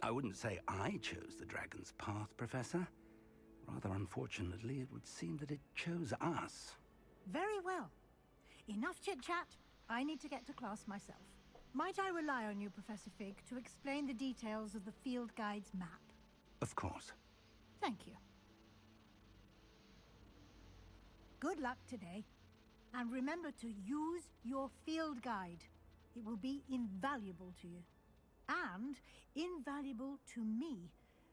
I wouldn't say I chose the dragon's path, Professor. Rather unfortunately, it would seem that it chose us. Very well. Enough chit-chat. I need to get to class myself. Might I rely on you, Professor Fig, to explain the details of the field guide's map? Of course. Thank you. Good luck today. And remember to use your field guide. It will be invaluable to you. And invaluable to me,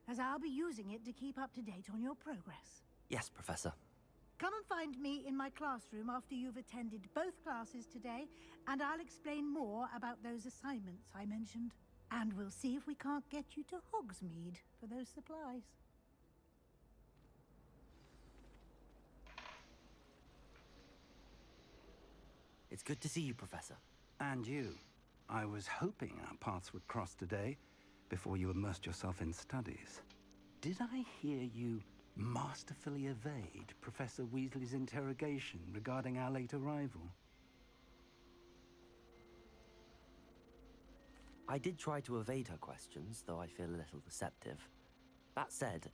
as I'll be using it to keep up to date on your progress. Yes, Professor. Come and find me in my classroom after you've attended both classes today, and I'll explain more about those assignments I mentioned. And we'll see if we can't get you to Hogsmeade for those supplies. It's good to see you, Professor. And you. I was hoping our paths would cross today, before you immersed yourself in studies. Did I hear you masterfully evade Professor Weasley's interrogation regarding our late arrival? I did try to evade her questions, though I feel a little deceptive. That said,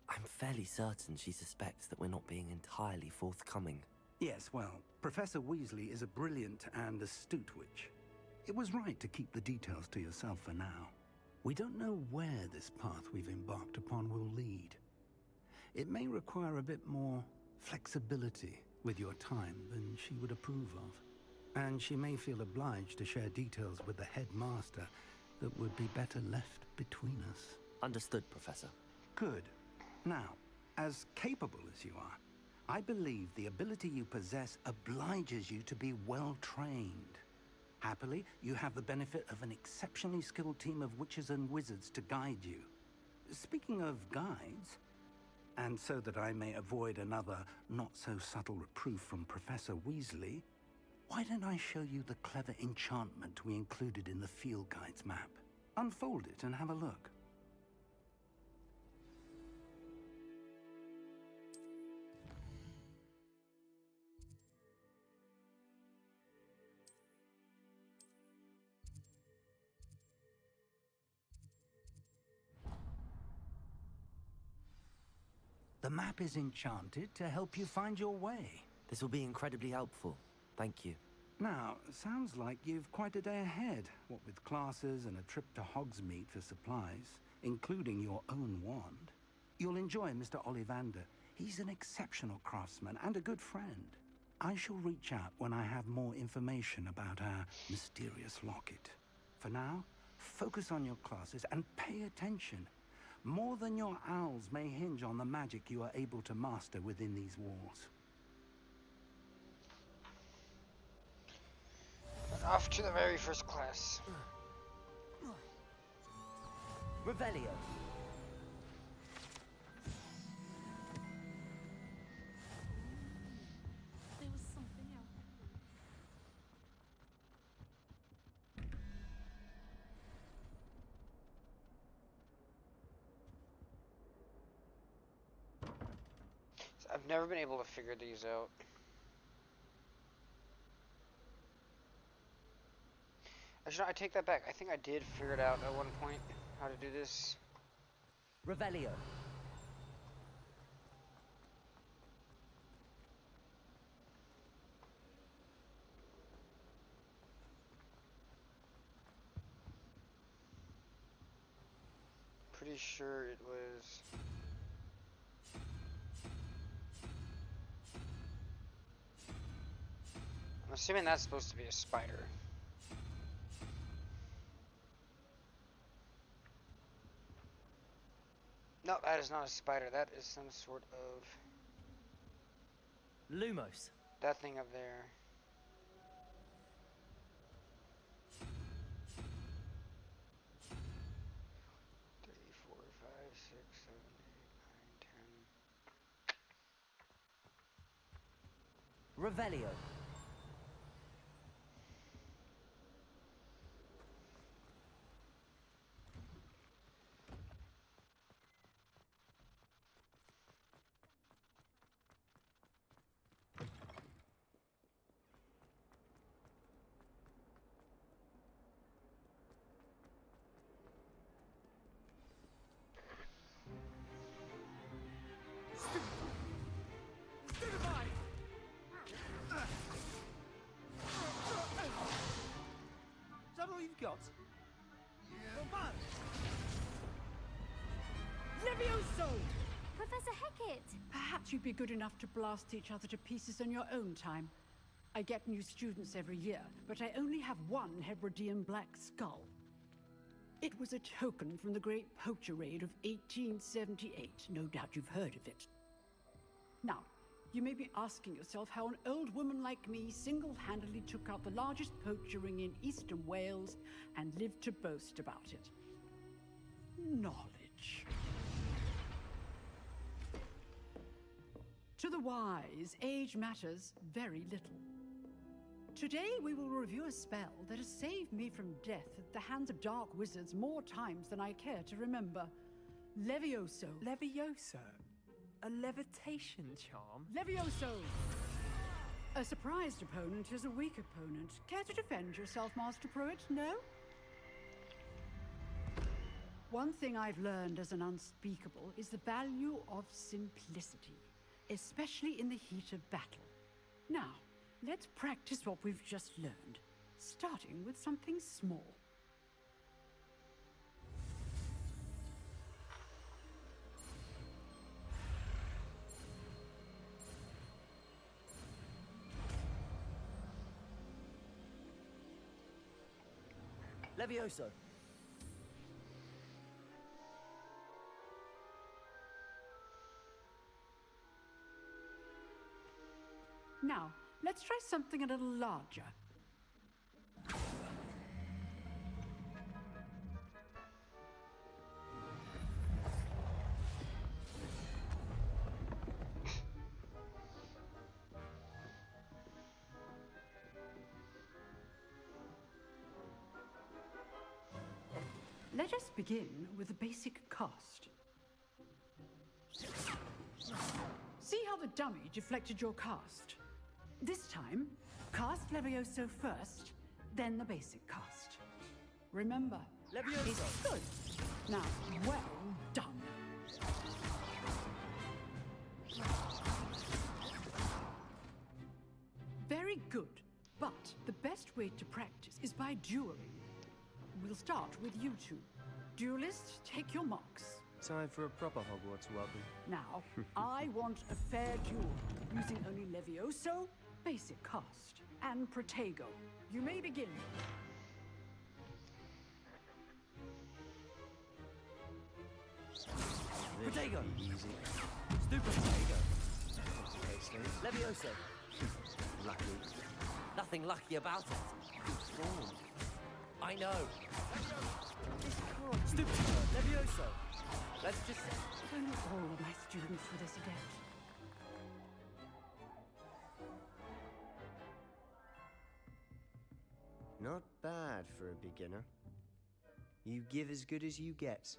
I'm fairly certain she suspects that we're not being entirely forthcoming. Yes, well, Professor Weasley is a brilliant and astute witch. It was right to keep the details to yourself for now. We don't know where this path we've embarked upon will lead. It may require a bit more flexibility with your time than she would approve of. And she may feel obliged to share details with the headmaster that would be better left between us. Understood, Professor. Good. Now, as capable as you are, I believe the ability you possess obliges you to be well trained. Happily, you have the benefit of an exceptionally skilled team of witches and wizards to guide you. Speaking of guides, and so that I may avoid another not-so-subtle reproof from Professor Weasley, why don't I show you the clever enchantment we included in the field guide's map? Unfold it and have a look. The map is enchanted to help you find your way. This will be incredibly helpful. Thank you. Now, sounds like you've quite a day ahead, what with classes and a trip to Hogsmeade for supplies, including your own wand. You'll enjoy Mr. Ollivander. He's an exceptional craftsman and a good friend. I shall reach out when I have more information about our mysterious locket. For now, focus on your classes and pay attention. More than your owls may hinge on the magic you are able to master within these walls. Off to the very first class. Revelio. There was something else. So I've never been able to figure these out. Actually, no, I take that back. I think I did figure it out at one point, how to do this. Revelio. Pretty sure it was... I'm assuming that's supposed to be a spider. No, that is not a spider. That is some sort of... Lumos. That thing up there. Three, 4, 5, 6, 7, 8, 9, 10. Revelio. Is that all you've got? Come Levioso! Professor Hecat! Perhaps you'd be good enough to blast each other to pieces on your own time. I get new students every year, but I only have one Hebridean black skull. It was a token from the Great Poacher Raid of 1878. No doubt you've heard of it. Now, you may be asking yourself how an old woman like me single-handedly took out the largest poacher ring in eastern Wales and lived to boast about it. Knowledge. To the wise, age matters very little. Today we will review a spell that has saved me from death at the hands of dark wizards more times than I care to remember. Levioso. Levioso? A levitation charm? Levioso! A surprised opponent is a weak opponent. Care to defend yourself, Master Pruitt? No? One thing I've learned as an unspeakable is the value of simplicity, especially in the heat of battle. Now, let's practice what we've just learned, starting with something small. Levioso. Now, let's try something a little larger. Let us begin with a basic cast. See how the dummy deflected your cast? This time, cast Levioso first, then the basic cast. Remember, Levioso. It's good. Now, well done. Very good, but The best way to practice is by dueling. We'll start with you two. Duelists, take your marks. Time for a proper Hogwarts welcome. Now, I want a fair duel, using only Levioso, basic cast, and Protego. You may begin. Protego! Easy. Stupid Protego! Levioso! Lucky. Nothing lucky about it. Good form. I know. Stupid Levioso! Let's just... If only all of my students were this adept. Not bad for a beginner. You give as good as you get.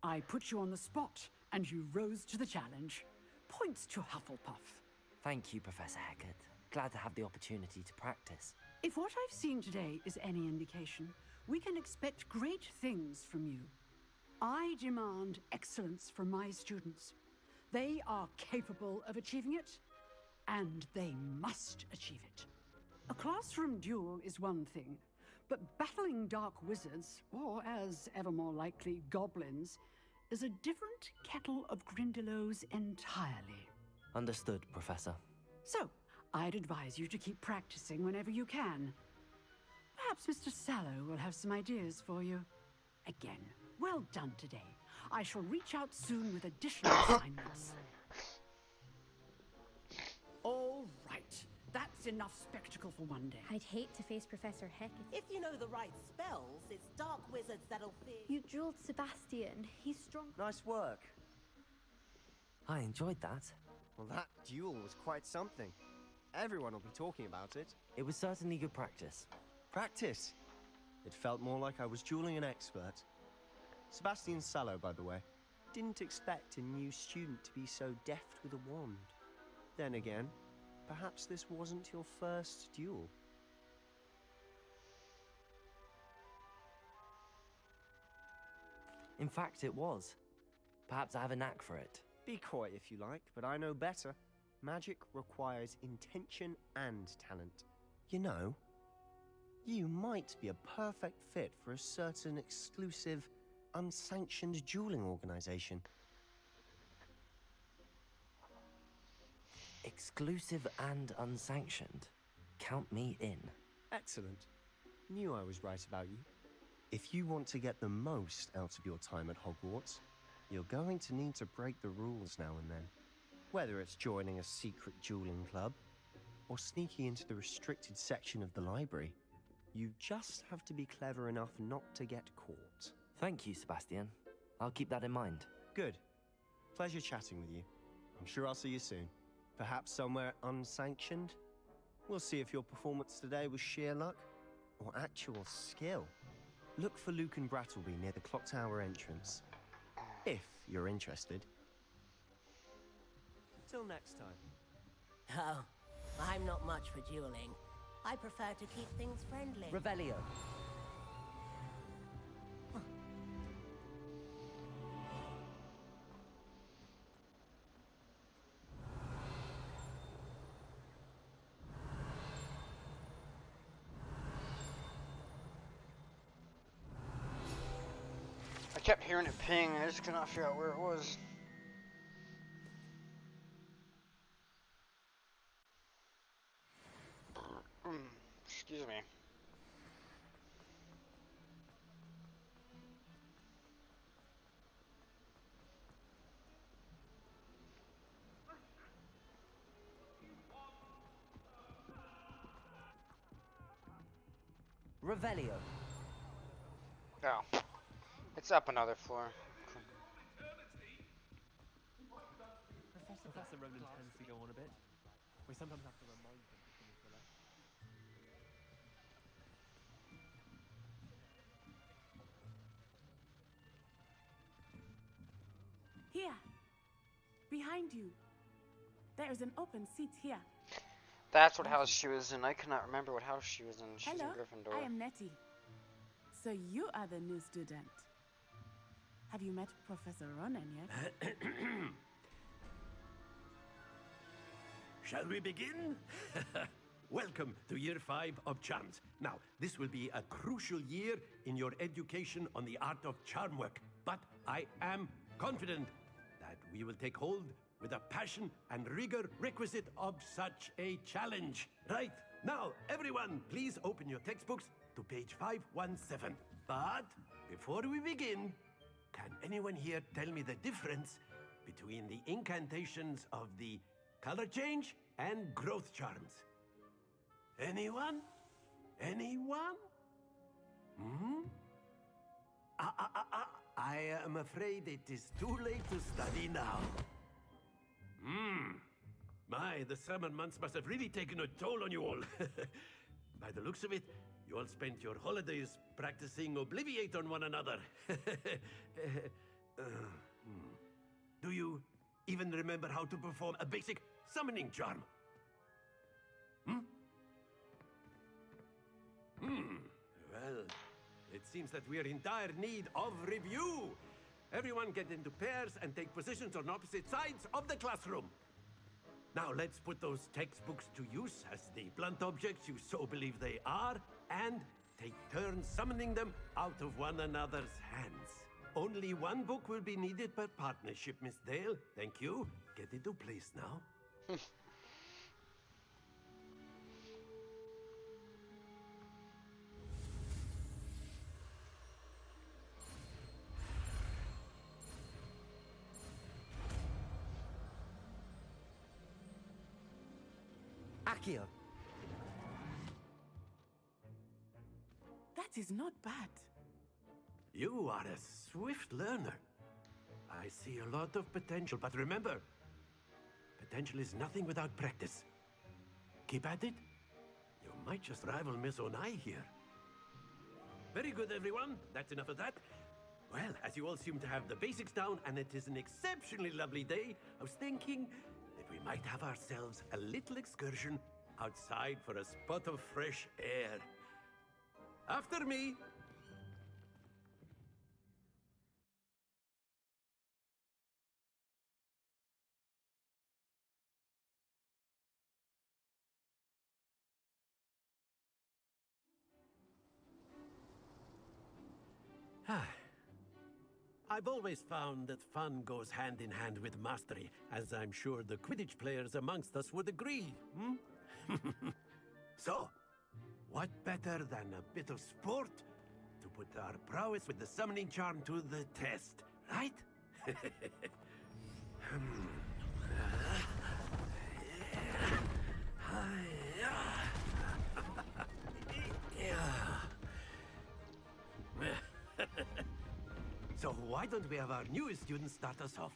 I put you on the spot, and you rose to the challenge. Points to Hufflepuff. Thank you, Professor Hecat. Glad to have the opportunity to practice. If what I've seen today is any indication, we can expect great things from you. I demand excellence from my students. They are capable of achieving it, and they must achieve it. A classroom duel is one thing, but battling dark wizards, or as ever more likely, goblins, is a different kettle of Grindylows entirely. Understood, Professor. So, I'd advise you to keep practicing whenever you can. Perhaps Mr. Sallow will have some ideas for you. Again, well done today. I shall reach out soon with additional assignments. All right. That's enough spectacle for one day. I'd hate to face Professor Hecat. If you know the right spells, it's dark wizards that'll fear. You drilled Sebastian. He's strong. Nice work. I enjoyed that. Well, that duel was quite something. Everyone will be talking about it. It was certainly good practice. Practice? It felt more like I was dueling an expert. Sebastian Sallow, by the way. Didn't expect a new student to be so deft with a wand. Then again, perhaps this wasn't your first duel. In fact, it was. Perhaps I have a knack for it. Be coy if you like, but I know better. Magic requires intention and talent. You know, you might be a perfect fit for a certain exclusive, unsanctioned dueling organization. Exclusive and unsanctioned. Count me in. Excellent. Knew I was right about you. If you want to get the most out of your time at Hogwarts, you're going to need to break the rules now and then. Whether it's joining a secret dueling club, or sneaking into the restricted section of the library, you just have to be clever enough not to get caught. Thank you, Sebastian. I'll keep that in mind. Good. Pleasure chatting with you. I'm sure I'll see you soon. Perhaps somewhere unsanctioned? We'll see if your performance today was sheer luck, or actual skill. Look for Luke and Brattleby near the Clock Tower entrance. If you're interested. Till next time. Oh, I'm not much for dueling. I prefer to keep things friendly. Revelio. I kept hearing it ping, I just could not figure out where it was. Excuse me. Revelio. Oh. It's up another floor. Professor Roland tends to go on a bit. We sometimes have to remind him to finish the lesson. Here. Behind you. There is an open seat here. That's what house she was in. I could not remember what house she was in. She's Hello, in Gryffindor. I am Nettie. So you are the new student. Have you met Professor Ronan yet? Shall we begin? Welcome to Year 5 of Charms. Now, this will be a crucial year in your education on the art of charm work, but I am confident that we will take hold with the passion and rigor requisite of such a challenge. Right, now, everyone, please open your textbooks to page 517. But before we begin, can anyone here tell me the difference between the incantations of the color change and growth charms? Anyone? Anyone? Hmm? I am afraid it is too late to study now. My, the summer months must have really taken a toll on you all. By the looks of it, you all spent your holidays practicing Obliviate on one another. Do you even remember how to perform a basic summoning charm? Well, it seems that we are in dire need of review. Everyone get into pairs and take positions on opposite sides of the classroom. Now let's put those textbooks to use as the blunt objects you so believe they are, and take turns summoning them out of one another's hands. Only one book will be needed per partnership, Miss Dale. Thank you. Get into place now. Accio. That is not bad. You are a swift learner. I see a lot of potential, but remember, potential is nothing without practice. Keep at it. You might just rival Miss Onai here. Very good, everyone. That's enough of that. Well, as you all seem to have the basics down, and it is an exceptionally lovely day, I was thinking that we might have ourselves a little excursion outside for a spot of fresh air. After me. I've always found that fun goes hand in hand with mastery, as I'm sure the Quidditch players amongst us would agree. So, what better than a bit of sport to put our prowess with the summoning charm to the test, right? So why don't we have our newest student start us off?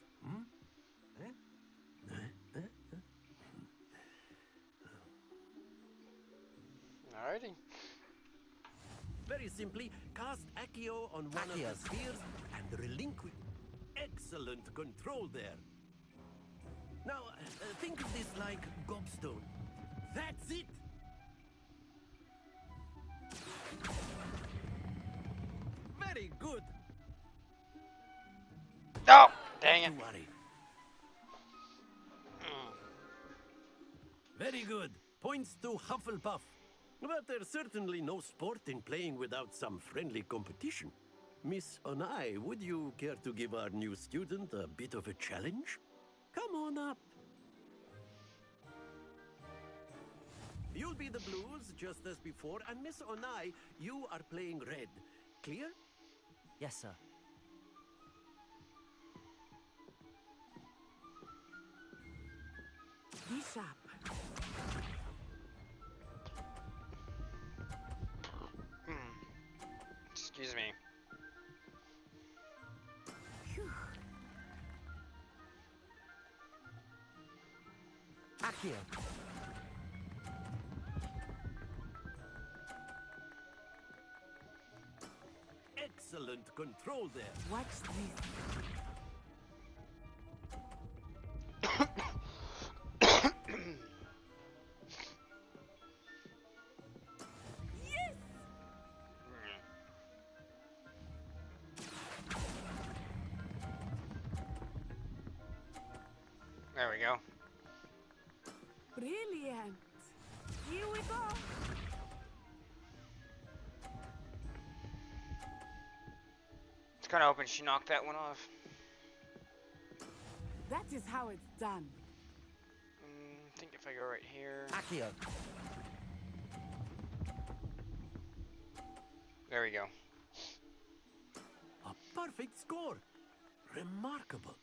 Alrighty. Very simply, cast Accio on one of the spheres and relinquish. Excellent control there. Now, think of this like gobstone. That's it! Very good. Oh, dang it. Not to worry. Very good. Points to Hufflepuff. But there's certainly no sport in playing without some friendly competition. Miss Onai, would you care to give our new student a bit of a challenge? Come on up. You'll be the blues, just as before, and Miss Onai, you are playing red. Clear? Yes, sir. Be sharp. Excuse me. Accio. Excellent control there. Watch this. Yes! There we go. Brilliant. Here we go. It's kind of hoping she knocked that one off. That is how it's done. I think if I go right here. Accio. There we go. A perfect score. Remarkable.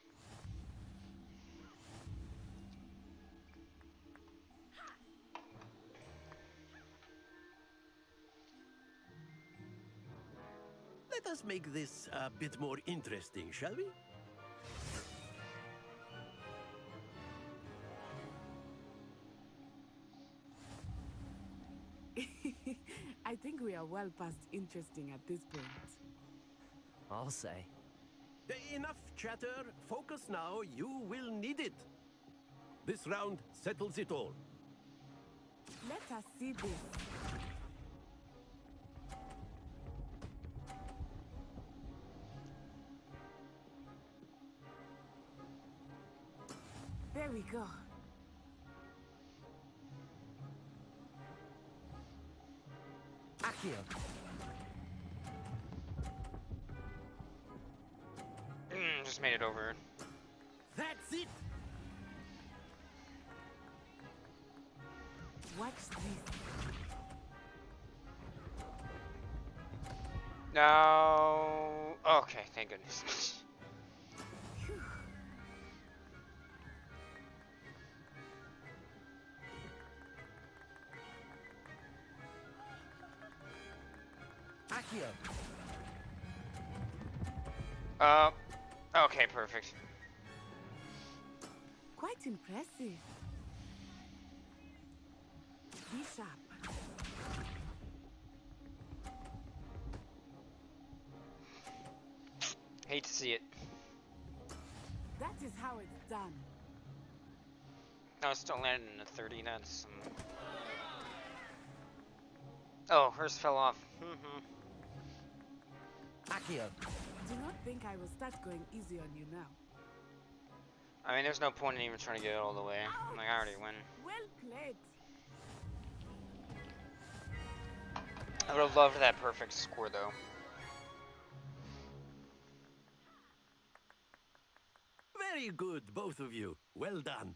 Let us make this a bit more interesting, shall we? I think we are well past interesting at this point. I'll say. Enough chatter. Focus now. You will need it. This round settles it all. Let us see this. There we go. Accio. Just made it over. That's it. Watch this. No. Okay, thank goodness. Accio. Okay, perfect. Quite impressive. Be sharp. Hate to see it. That is how it's done. No, it's still landing in a 30. That's. Oh, hers fell off. Accio. Do not think I will start going easy on you now. I mean, there's no point in even trying to get it all the way. I'm like, I already win. Well played. I would have loved that perfect score, though. Very good, both of you. Well done.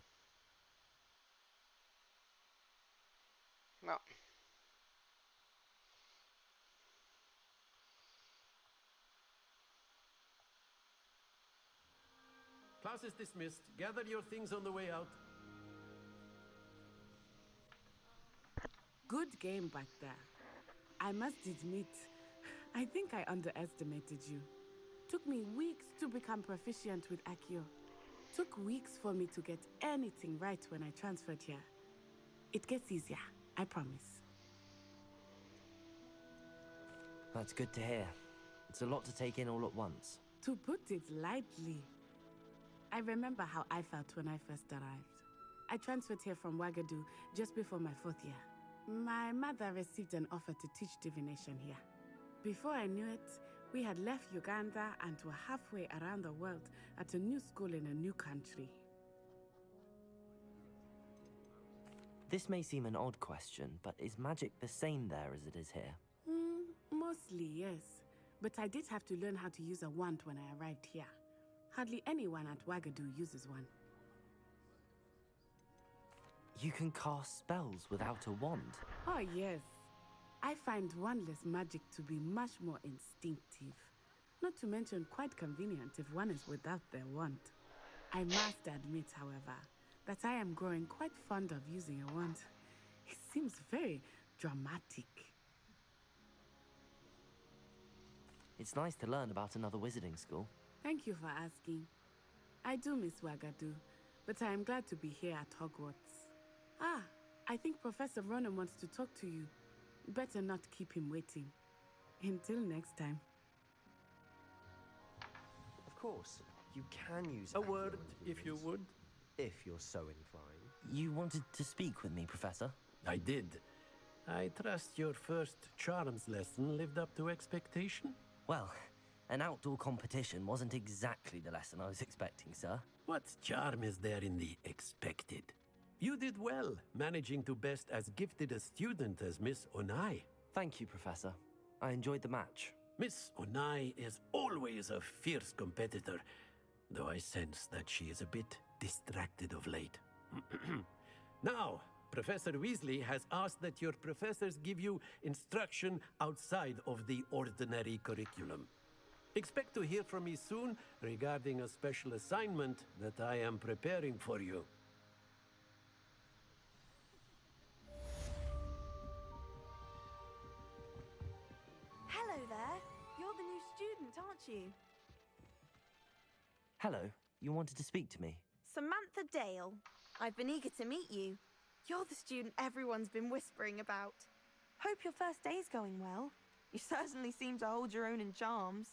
No. Class is dismissed. Gather your things on the way out. Good game back there. I must admit, I think I underestimated you. Took me weeks to become proficient with Accio. Took weeks for me to get anything right when I transferred here. It gets easier, I promise. That's good to hear. It's a lot to take in all at once. To put it lightly, I remember how I felt when I first arrived. I transferred here from Wagadu just before my 4th year. My mother received an offer to teach divination here. Before I knew it, we had left Uganda and were halfway around the world at a new school in a new country. This may seem an odd question, but is magic the same there as it is here? Mostly, yes. But I did have to learn how to use a wand when I arrived here. Hardly anyone at Wagadu uses one. You can cast spells without a wand? Oh, yes. I find wandless magic to be much more instinctive. Not to mention quite convenient if one is without their wand. I must admit, however, that I am growing quite fond of using a wand. It seems very dramatic. It's nice to learn about another wizarding school. Thank you for asking. I do miss Wagadu, but I am glad to be here at Hogwarts. Ah, I think Professor Ronan wants to talk to you. Better not keep him waiting. Until next time. Of course, you can use a word, if you would. If you're so inclined. You wanted to speak with me, Professor? I did. I trust your first charms lesson lived up to expectation? Well, An outdoor competition wasn't exactly the lesson I was expecting, sir. What charm is there in the expected? You did well, managing to best as gifted a student as Miss Onai. Thank you, Professor. I enjoyed the match. Miss Onai is always a fierce competitor, though I sense that she is a bit distracted of late. Now, Professor Weasley has asked that your professors give you instruction outside of the ordinary curriculum. Expect to hear from me soon regarding a special assignment that I am preparing for you. Hello there. You're the new student, aren't you? Hello, you wanted to speak to me? Samantha Dale. I've been eager to meet you. You're the student everyone's been whispering about. Hope your first day's going well. You certainly seem to hold your own in charms.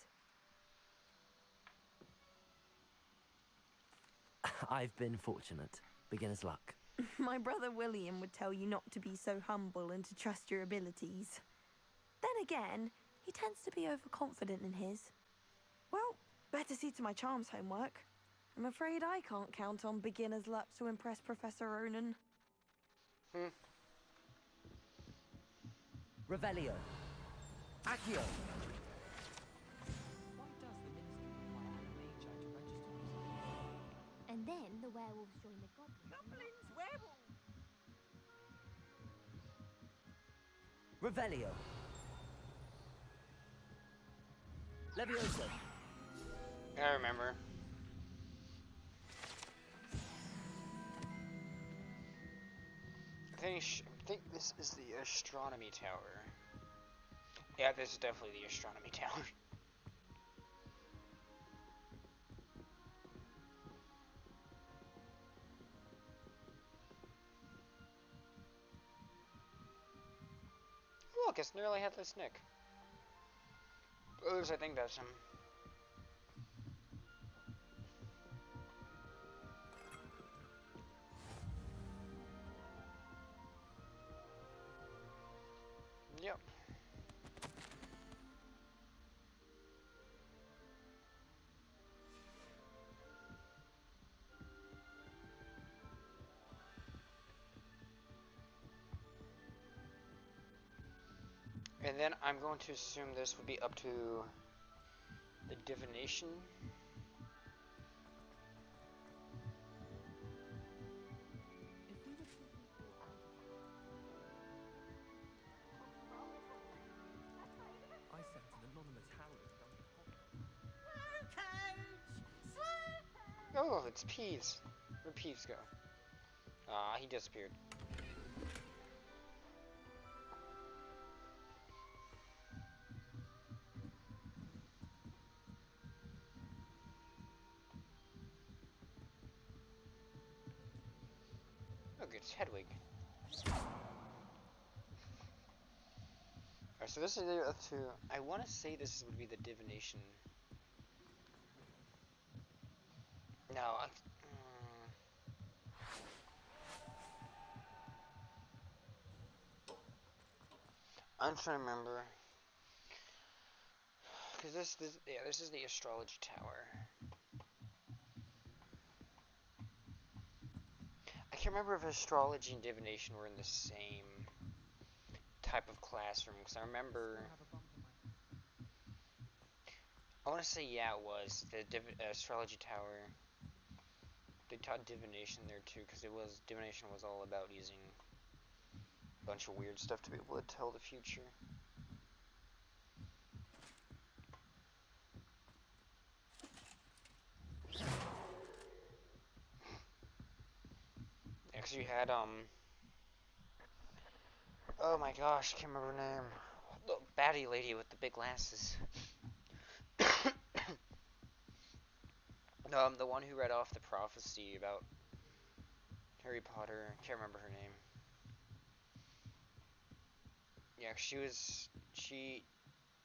I've been fortunate. Beginner's luck. My brother William would tell you not to be so humble and to trust your abilities. Then again, he tends to be overconfident in his. Well, better see to my charms homework. I'm afraid I can't count on beginner's luck to impress Professor Ronan. Revelio. Accio. And then the werewolves join the goblins. Goblins, werewolves! Revelio. Leviosa. I remember. I think this is the astronomy tower. Yeah, this is definitely the astronomy tower. Look, it's nearly Headless Nick. Or at least I think that's him. Yep. And then I'm going to assume this would be up to the divination. I sent an anonymous Howard down to Oh, it's Peeves. Where'd Peeves go? Ah, he disappeared. Oh, good, it's Hedwig. Alright, so this is the up to. I want to say this would be the divination. No, I'm trying to remember. Because this is the astrology tower. I can't remember if astrology and divination were in the same type of classroom, because I remember. I want to say, yeah, it was the astrology tower. They taught divination there too, because divination was all about using a bunch of weird stuff to be able to tell the future. Yeah, because you had oh my gosh, I can't remember her name. The baddie lady with the big glasses. The one who read off the prophecy about Harry Potter. I can't remember her name. Yeah, she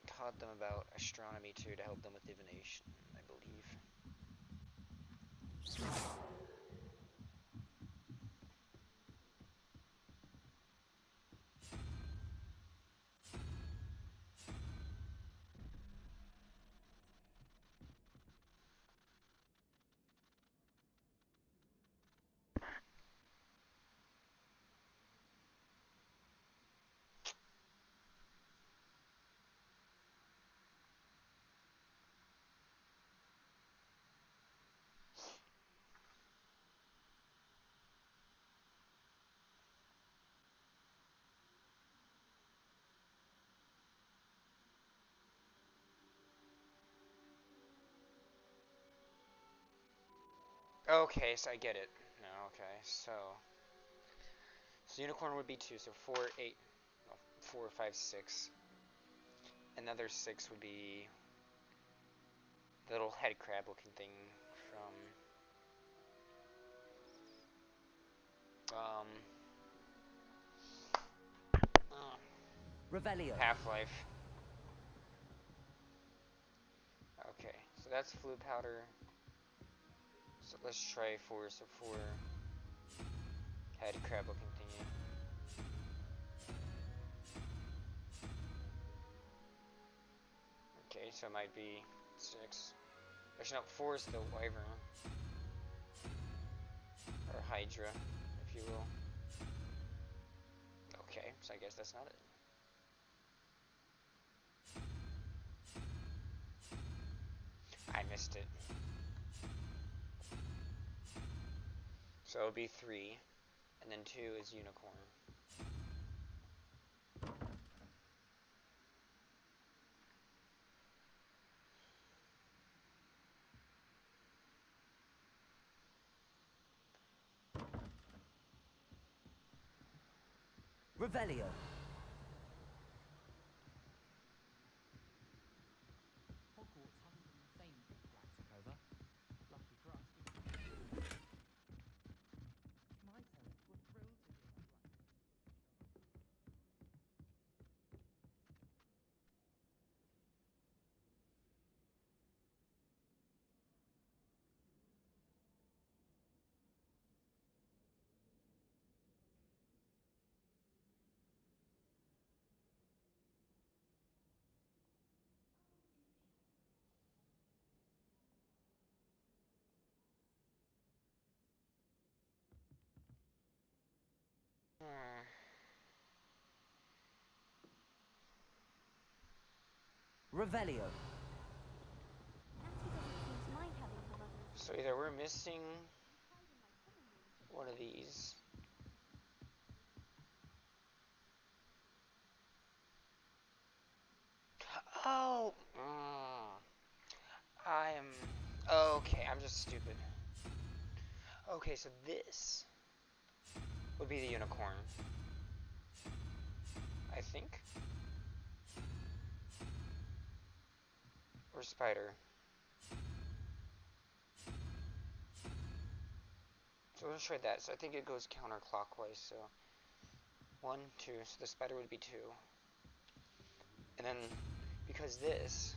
taught them about astronomy too, to help them with divination, I believe. Okay, so I get it. No, okay, so unicorn would be 2, so 4, 8, no, 4, 5, 6. Another 6 would be the little head crab looking thing from Revelio. Half-Life. Okay, so that's flu powder. So let's try 4, so 4 head crab looking thingy. Okay, so it might be 6. Actually, no, 4 is the wyvern. Or hydra, if you will. Okay, so I guess that's not it. I missed it. So it'll be 3, and then 2 is unicorn. Revelio. Hogwarts hasn't been the same since Black took over. Lucky for us. My parents were thrilled to hear that Black. Revelio. So either we're missing one of these. Oh! I am... Okay, I'm just stupid. Okay, so this would be the unicorn. I think? Or spider. So let's try that. So I think it goes counterclockwise, so 1, 2, so the spider would be 2. And then, because this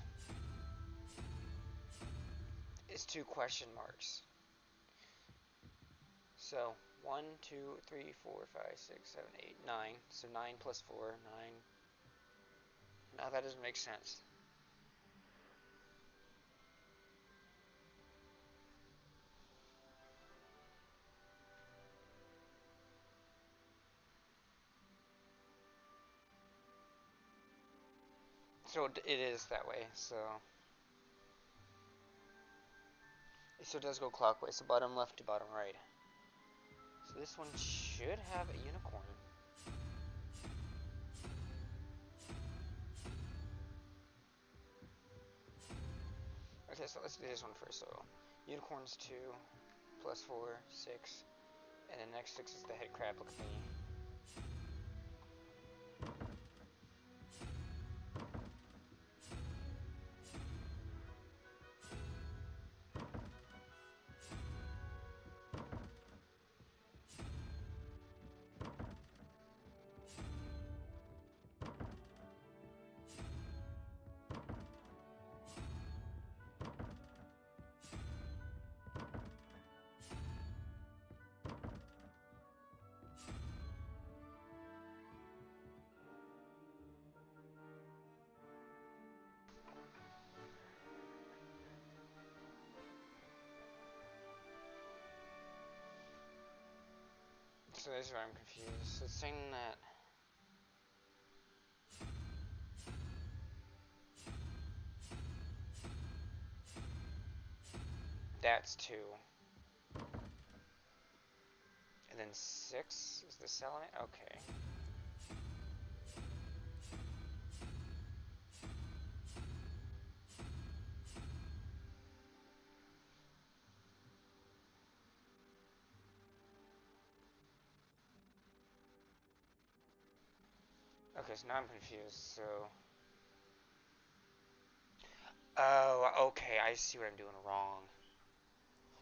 is 2 question marks. So 1, 2, 3, 4, 5, 6, 7, 8, 9. So 9 plus 4, 9. Now that doesn't make sense. So it is that way, so it does go clockwise, so bottom left to bottom right. So this one should have a unicorn. Okay, so let's do this one first. So unicorn's 2, plus 4, 6, and then next 6 is the head crab looking thingy. So this is where I'm confused. So it's saying that that's 2. And then 6 is the selenite? Okay. Okay, so now I'm confused, so... Oh, okay, I see what I'm doing wrong.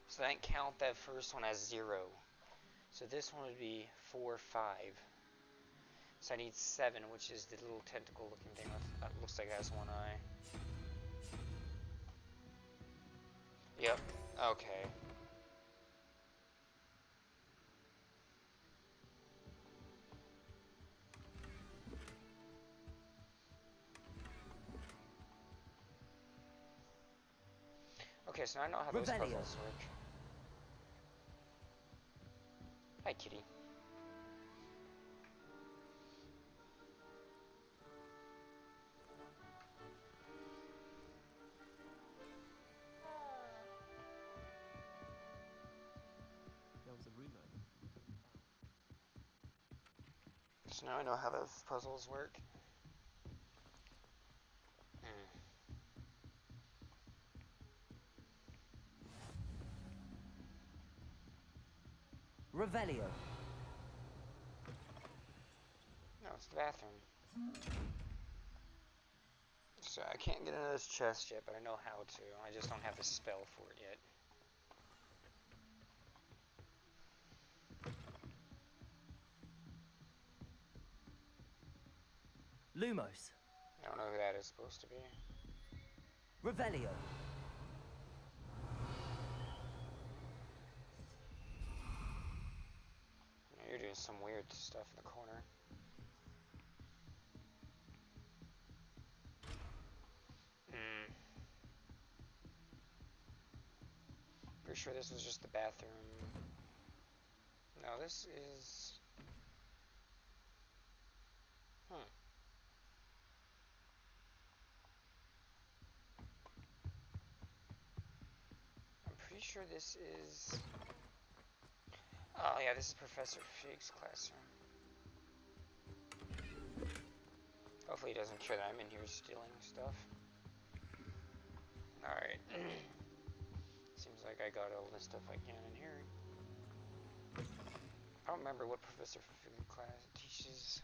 So I didn't count that first one as 0. So this one would be 4, 5. So I need 7, which is the little tentacle looking thing that looks like it has one eye. Yep, okay. Okay, so now I know how those puzzles work. Hi, kitty. There was a rumor. So now I know how those puzzles work. Revelio. No, it's the bathroom. So I can't get into this chest yet, but I know how to. I just don't have the spell for it yet. Lumos. I don't know who that is supposed to be. Revelio. You're doing some weird stuff in the corner. Pretty sure this was just the bathroom. No, this is... I'm pretty sure this is... Oh yeah, this is Professor Fig's classroom. Hopefully he doesn't care that I'm in here stealing stuff. Alright. Seems like I got all the stuff I can in here. I don't remember what Professor Fig class teaches.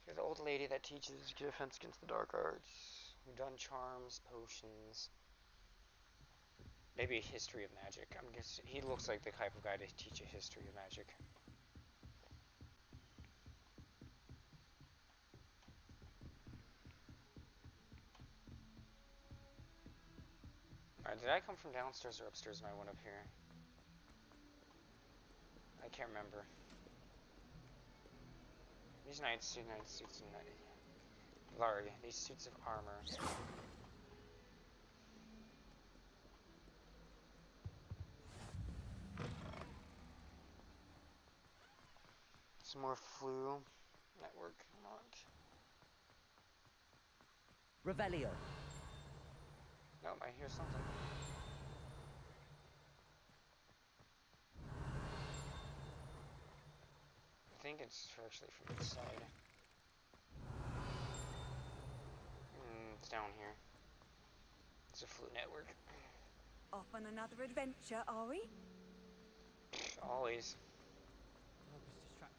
She's the old lady that teaches defense against the dark arts. We've done charms, potions. Maybe a history of magic. I'm guessing he looks like the type of guy to teach a history of magic. Alright, did I come from downstairs or upstairs when I went up here? I can't remember. These night suits and Larry, these suits of armor. Some more flu network unlocked. Revelio. Nope, I hear something. I think it's actually from this side. It's down here. It's a flu network. Off on another adventure, are we? Always.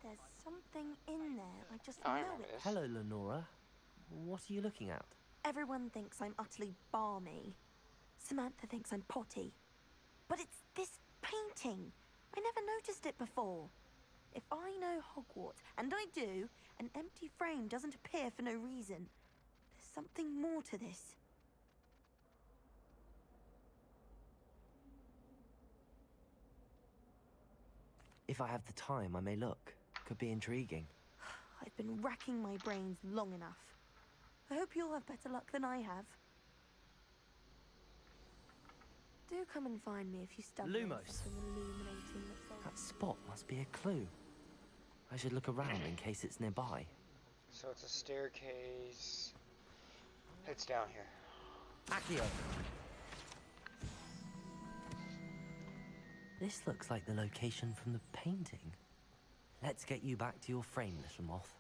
There's something in there. I just I know remember it. this. Hello, Lenora. What are you looking at? Everyone thinks I'm utterly balmy. Samantha thinks I'm potty. But it's this painting. I never noticed it before. If I know Hogwarts, and I do, an empty frame doesn't appear for no reason. There's something more to this. If I have the time, I may look. Could be intriguing. I've been racking my brains long enough. I hope you'll have better luck than I have. Do come and find me if you stumble on Lumos. something illuminating That spot must be a clue. I should look around in case it's nearby. So it's a staircase. It's down here. Accio. This looks like the location from the painting. Let's get you back to your frame, little moth.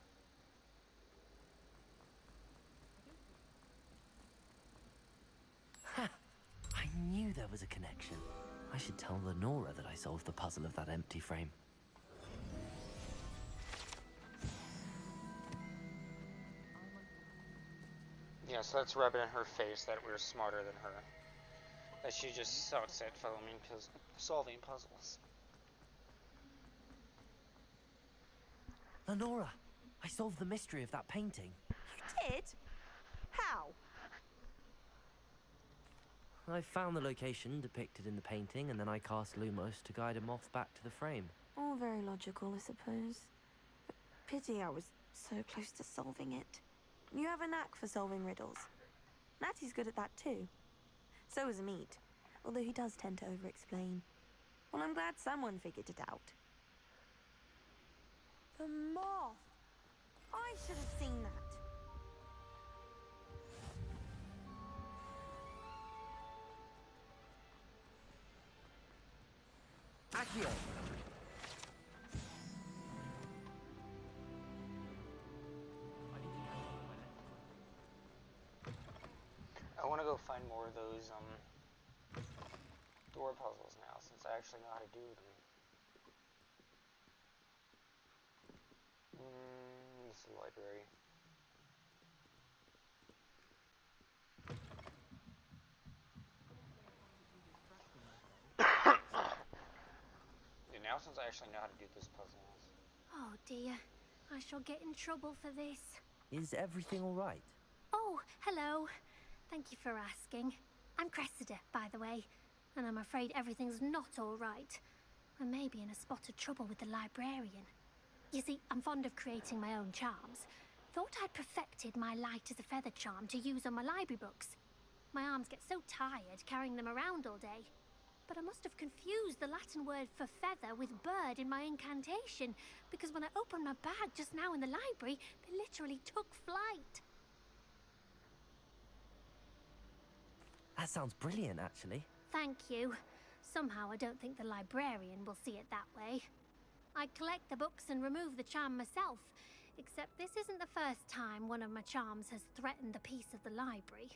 Ha! I knew there was a connection. I should tell Lenora that I solved the puzzle of that empty frame. Yeah, so let's rub it in her face that we're smarter than her. That she just sucks at solving puzzles. Lenora, I solved the mystery of that painting. You did? How? I found the location depicted in the painting, and then I cast Lumos to guide a moth back to the frame. All very logical, I suppose. But pity I was so close to solving it. You have a knack for solving riddles. Natty's good at that too. So is Meat, although he does tend to over-explain. Well, I'm glad someone figured it out. The moth! I should have seen that. Accio! I want to go find more of those door puzzles now, since I actually know how to do them. This is the library. Yeah, now since I actually know how to do this puzzle. Oh dear, I shall get in trouble for this. Is everything all right? Oh, hello. Thank you for asking. I'm Cressida, by the way, and I'm afraid everything's not all right. I may be in a spot of trouble with the librarian. You see, I'm fond of creating my own charms. Thought I'd perfected my light as a feather charm to use on my library books. My arms get so tired carrying them around all day. But I must have confused the Latin word for feather with bird in my incantation, because when I opened my bag just now in the library, they literally took flight. That sounds brilliant, actually. Thank you. Somehow I don't think the librarian will see it that way. I collect the books and remove the charm myself, except this isn't the first time one of my charms has threatened the peace of the library.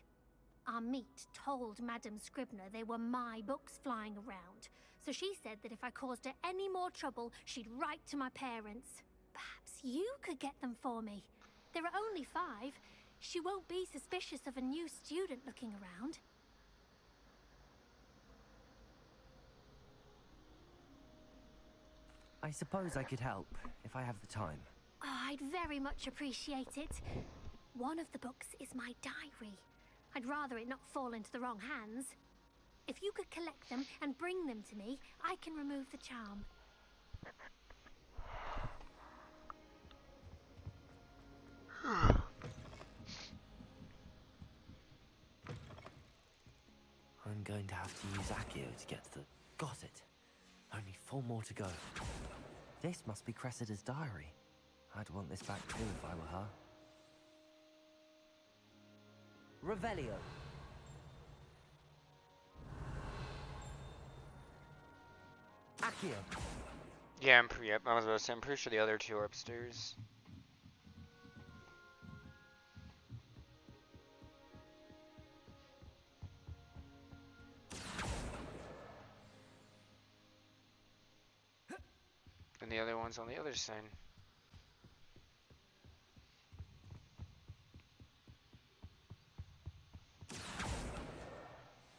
Our Meat told Madame Scribner they were my books flying around, so she said that if I caused her any more trouble, she'd write to my parents. Perhaps you could get them for me. There are only 5. She won't be suspicious of a new student looking around. I suppose I could help, if I have the time. Oh, I'd very much appreciate it. One of the books is my diary. I'd rather it not fall into the wrong hands. If you could collect them and bring them to me, I can remove the charm. I'm going to have to use Accio to get to the... Got it. Only 4 more to go. This must be Cressida's diary. I'd want this back too if I were her. Revelio. Accio. Yeah, yep, I was about to say, I'm pretty sure the other 2 are upstairs. And the other one's on the other side.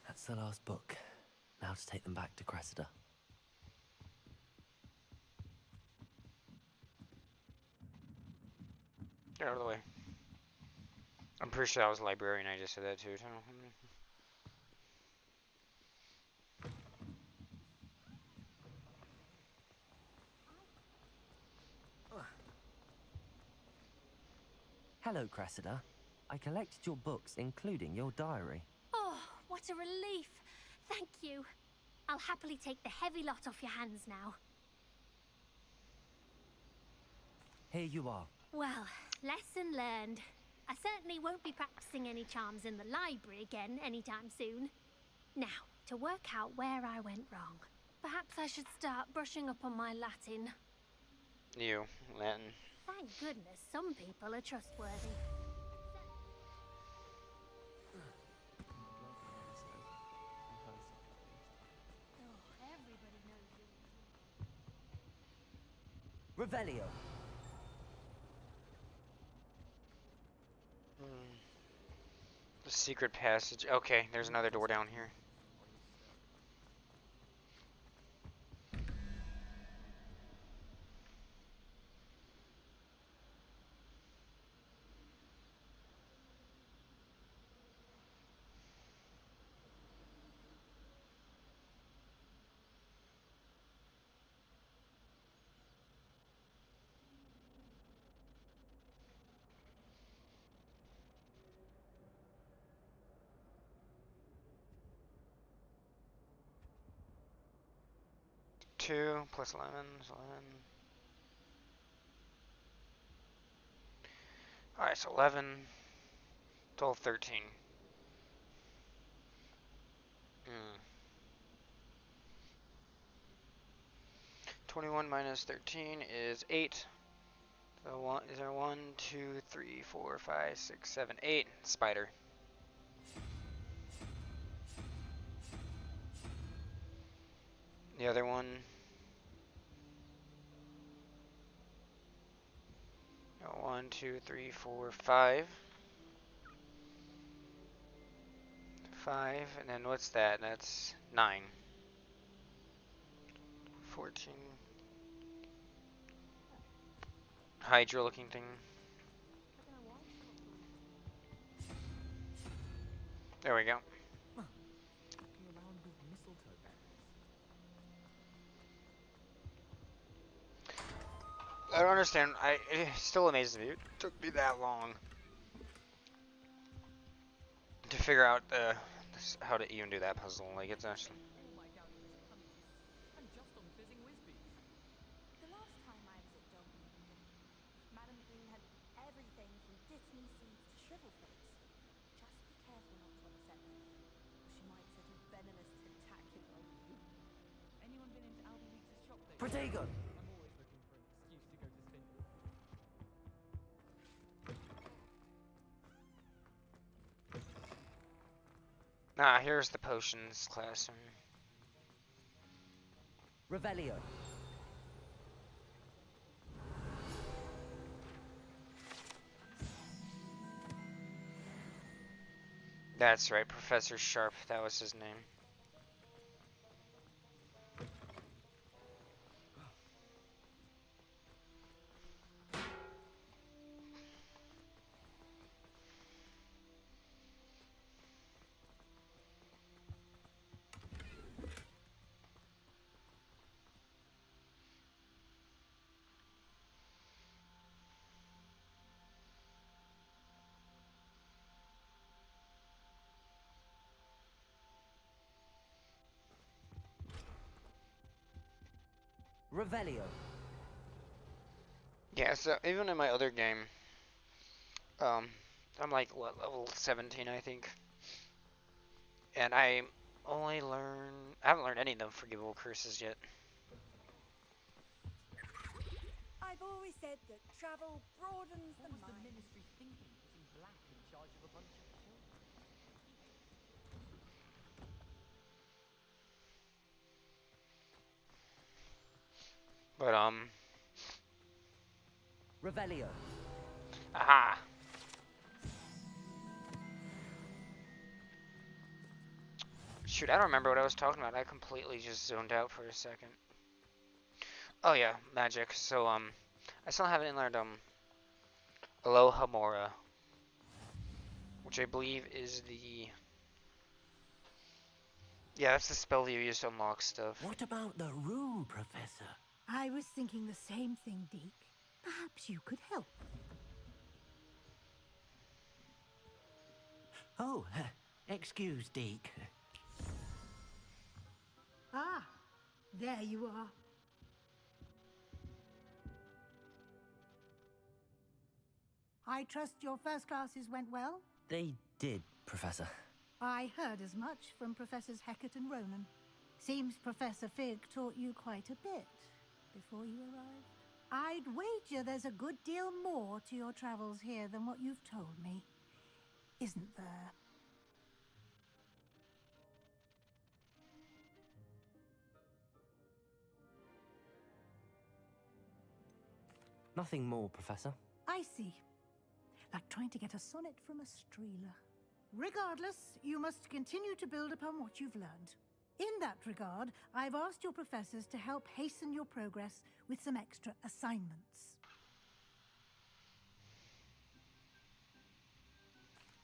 That's the last book. Now to take them back to Cressida. Get out of the way. I'm pretty sure I was a librarian, I just said that too. Hello, Cressida. I collected your books, including your diary. Oh, what a relief. Thank you. I'll happily take the heavy lot off your hands now. Here you are. Well, lesson learned. I certainly won't be practicing any charms in the library again anytime soon. Now, to work out where I went wrong. Perhaps I should start brushing up on my Latin. You, Latin. Thank goodness some people are trustworthy. Oh, everybody knows you. Revelio. Secret passage. Okay, there's another door down here. Two plus 11 is 11. Alright, so 11, 12, 13. 21 minus 13 is 8. So one, is there 1, 2, 3, 4, 5, 6, 7, 8? Spider. The other one. 1, 2, 3, 4, 5. 5, and then what's that? That's 9. 14. Hydra looking thing. There we go. I don't understand. It still amazes me. It took me that long to figure out how to even do that puzzle. Like, it's actually. The last time I was at Dogmeat, Madam Green had everything from dittany seeds to shrivel figs. Just be careful not to upset her, though, or she might set a venomous tentacular on you. Anyone been into Albie Weeks' shop lately? Protego! I'm always looking for an excuse to go to Spindle. Ah, here's the potions classroom. Revelio. That's right, Professor Sharp. That was his name. Revelio. Yeah, so even in my other game, I'm like, what, level 17, I think. And I haven't learned any of the forgivable curses yet. I've always said that travel broadens the mind. What was the ministry thinking, putting Black in charge of a bunch of children? But, Revelio. aha! Shoot, I don't remember what I was talking about. I completely just zoned out for a second. Oh yeah, magic. So, I still haven't learned, Aloha Mora, which I believe is the... Yeah, that's the spell you use to unlock stuff. What about the room, Professor? I was thinking the same thing, Deke. Perhaps you could help. Oh, excuse, Deke. Ah, there you are. I trust your first classes went well? They did, Professor. I heard as much from Professors Hecat and Ronan. Seems Professor Fig taught you quite a bit before you arrived. I'd wager there's a good deal more to your travels here than what you've told me. Isn't there? Nothing more, Professor. I see. Like trying to get a sonnet from a streeler. Regardless, you must continue to build upon what you've learned. In that regard, I've asked your professors to help hasten your progress with some extra assignments.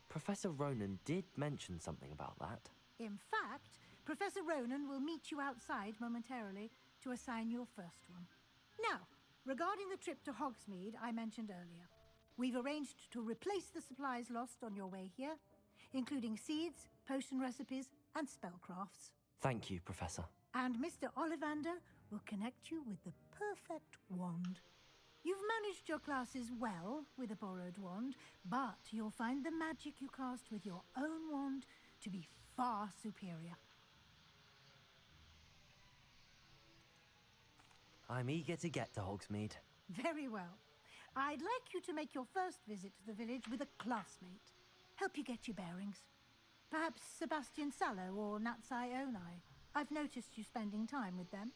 Professor Ronan did mention something about that. In fact, Professor Ronan will meet you outside momentarily to assign your first one. Now, regarding the trip to Hogsmeade I mentioned earlier, we've arranged to replace the supplies lost on your way here, including seeds, potion recipes, and spellcrafts. Thank you, Professor. And Mr. Ollivander will connect you with the perfect wand. You've managed your classes well with a borrowed wand, but you'll find the magic you cast with your own wand to be far superior. I'm eager to get to Hogsmeade. Very well. I'd like you to make your first visit to the village with a classmate. Help you get your bearings. Perhaps Sebastian Sallow or Natsai Onai. I've noticed you spending time with them.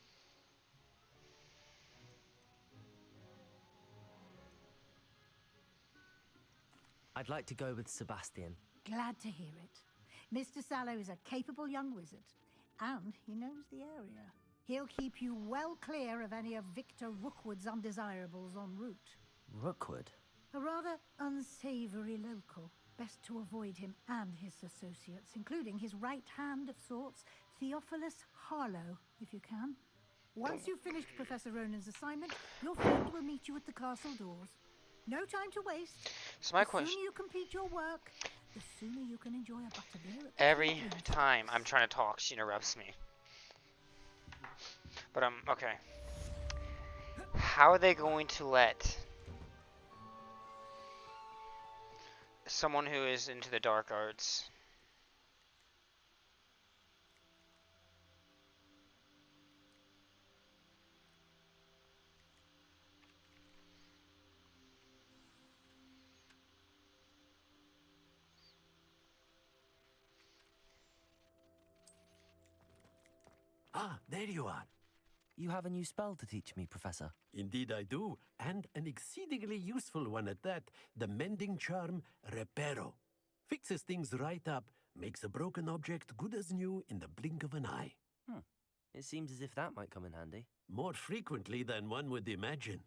I'd like to go with Sebastian. Glad to hear it. Mr. Sallow is a capable young wizard, and he knows the area. He'll keep you well clear of any of Victor Rookwood's undesirables en route. Rookwood? A rather unsavory local. Best to avoid him and his associates, including his right hand of sorts, Theophilus Harlow, if you can. Once you've finished Professor Ronan's assignment, your friend will meet you at the castle doors. No time to waste. So my The question... sooner you complete your work, the sooner you can enjoy a butterbeer at the Every table. time I'm trying to talk, she interrupts me. But okay. How are they going to let someone who is into the dark arts Ah, there you are. You have a new spell to teach me, Professor. Indeed I do, and an exceedingly useful one at that, the mending charm Reparo. Fixes things right up, makes a broken object good as new in the blink of an eye. It seems as if that might come in handy. More frequently than one would imagine.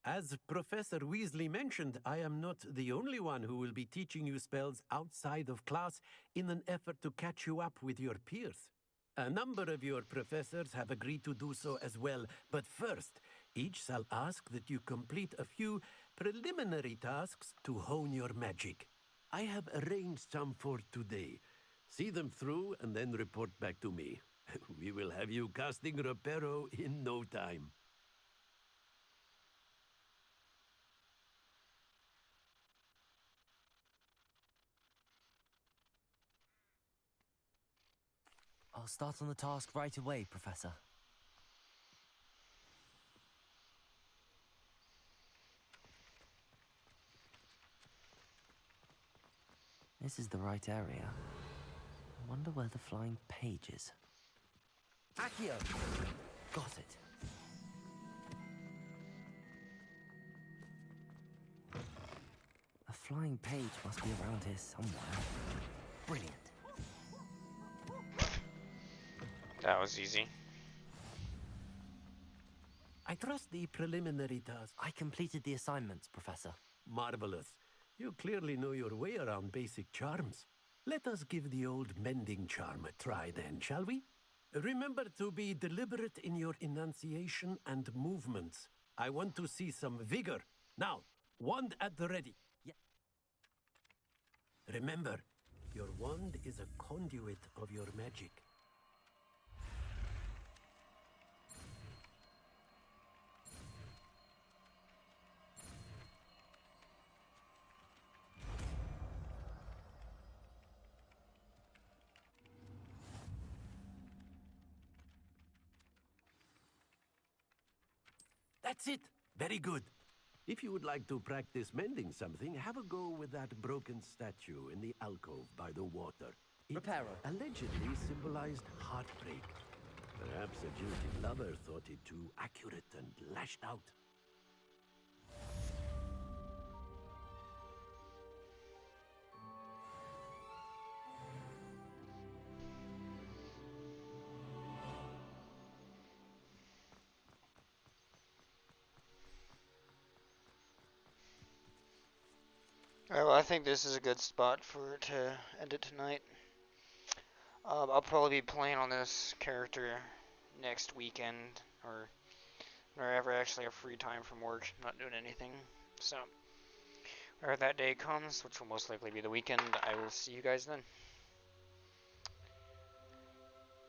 As Professor Weasley mentioned, I am not the only one who will be teaching you spells outside of class in an effort to catch you up with your peers. A number of your professors have agreed to do so as well, but first, each shall ask that you complete a few preliminary tasks to hone your magic. I have arranged some for today. See them through and then report back to me. We will have you casting Reparo in no time. I'll start on the task right away, Professor. This is the right area. I wonder where the flying page is. Accio! Got it. A flying page must be around here somewhere. Brilliant. That was easy. I trust the preliminary task. I completed the assignments, Professor. Marvelous. You clearly know your way around basic charms. Let us give the old mending charm a try then, shall we? Remember to be deliberate in your enunciation and movements. I want to see some vigor. Now, wand at the ready. Yeah. Remember, your wand is a conduit of your magic. That's it. Very good. If you would like to practice mending something, have a go with that broken statue in the alcove by the water. It Reparo. allegedly symbolized heartbreak. Perhaps a jilted lover thought it too accurate and lashed out. Alright, well, I think this is a good spot to end it tonight. I'll probably be playing on this character next weekend, or whenever I actually have free time from work, not doing anything. So, whenever that day comes, which will most likely be the weekend, I will see you guys then.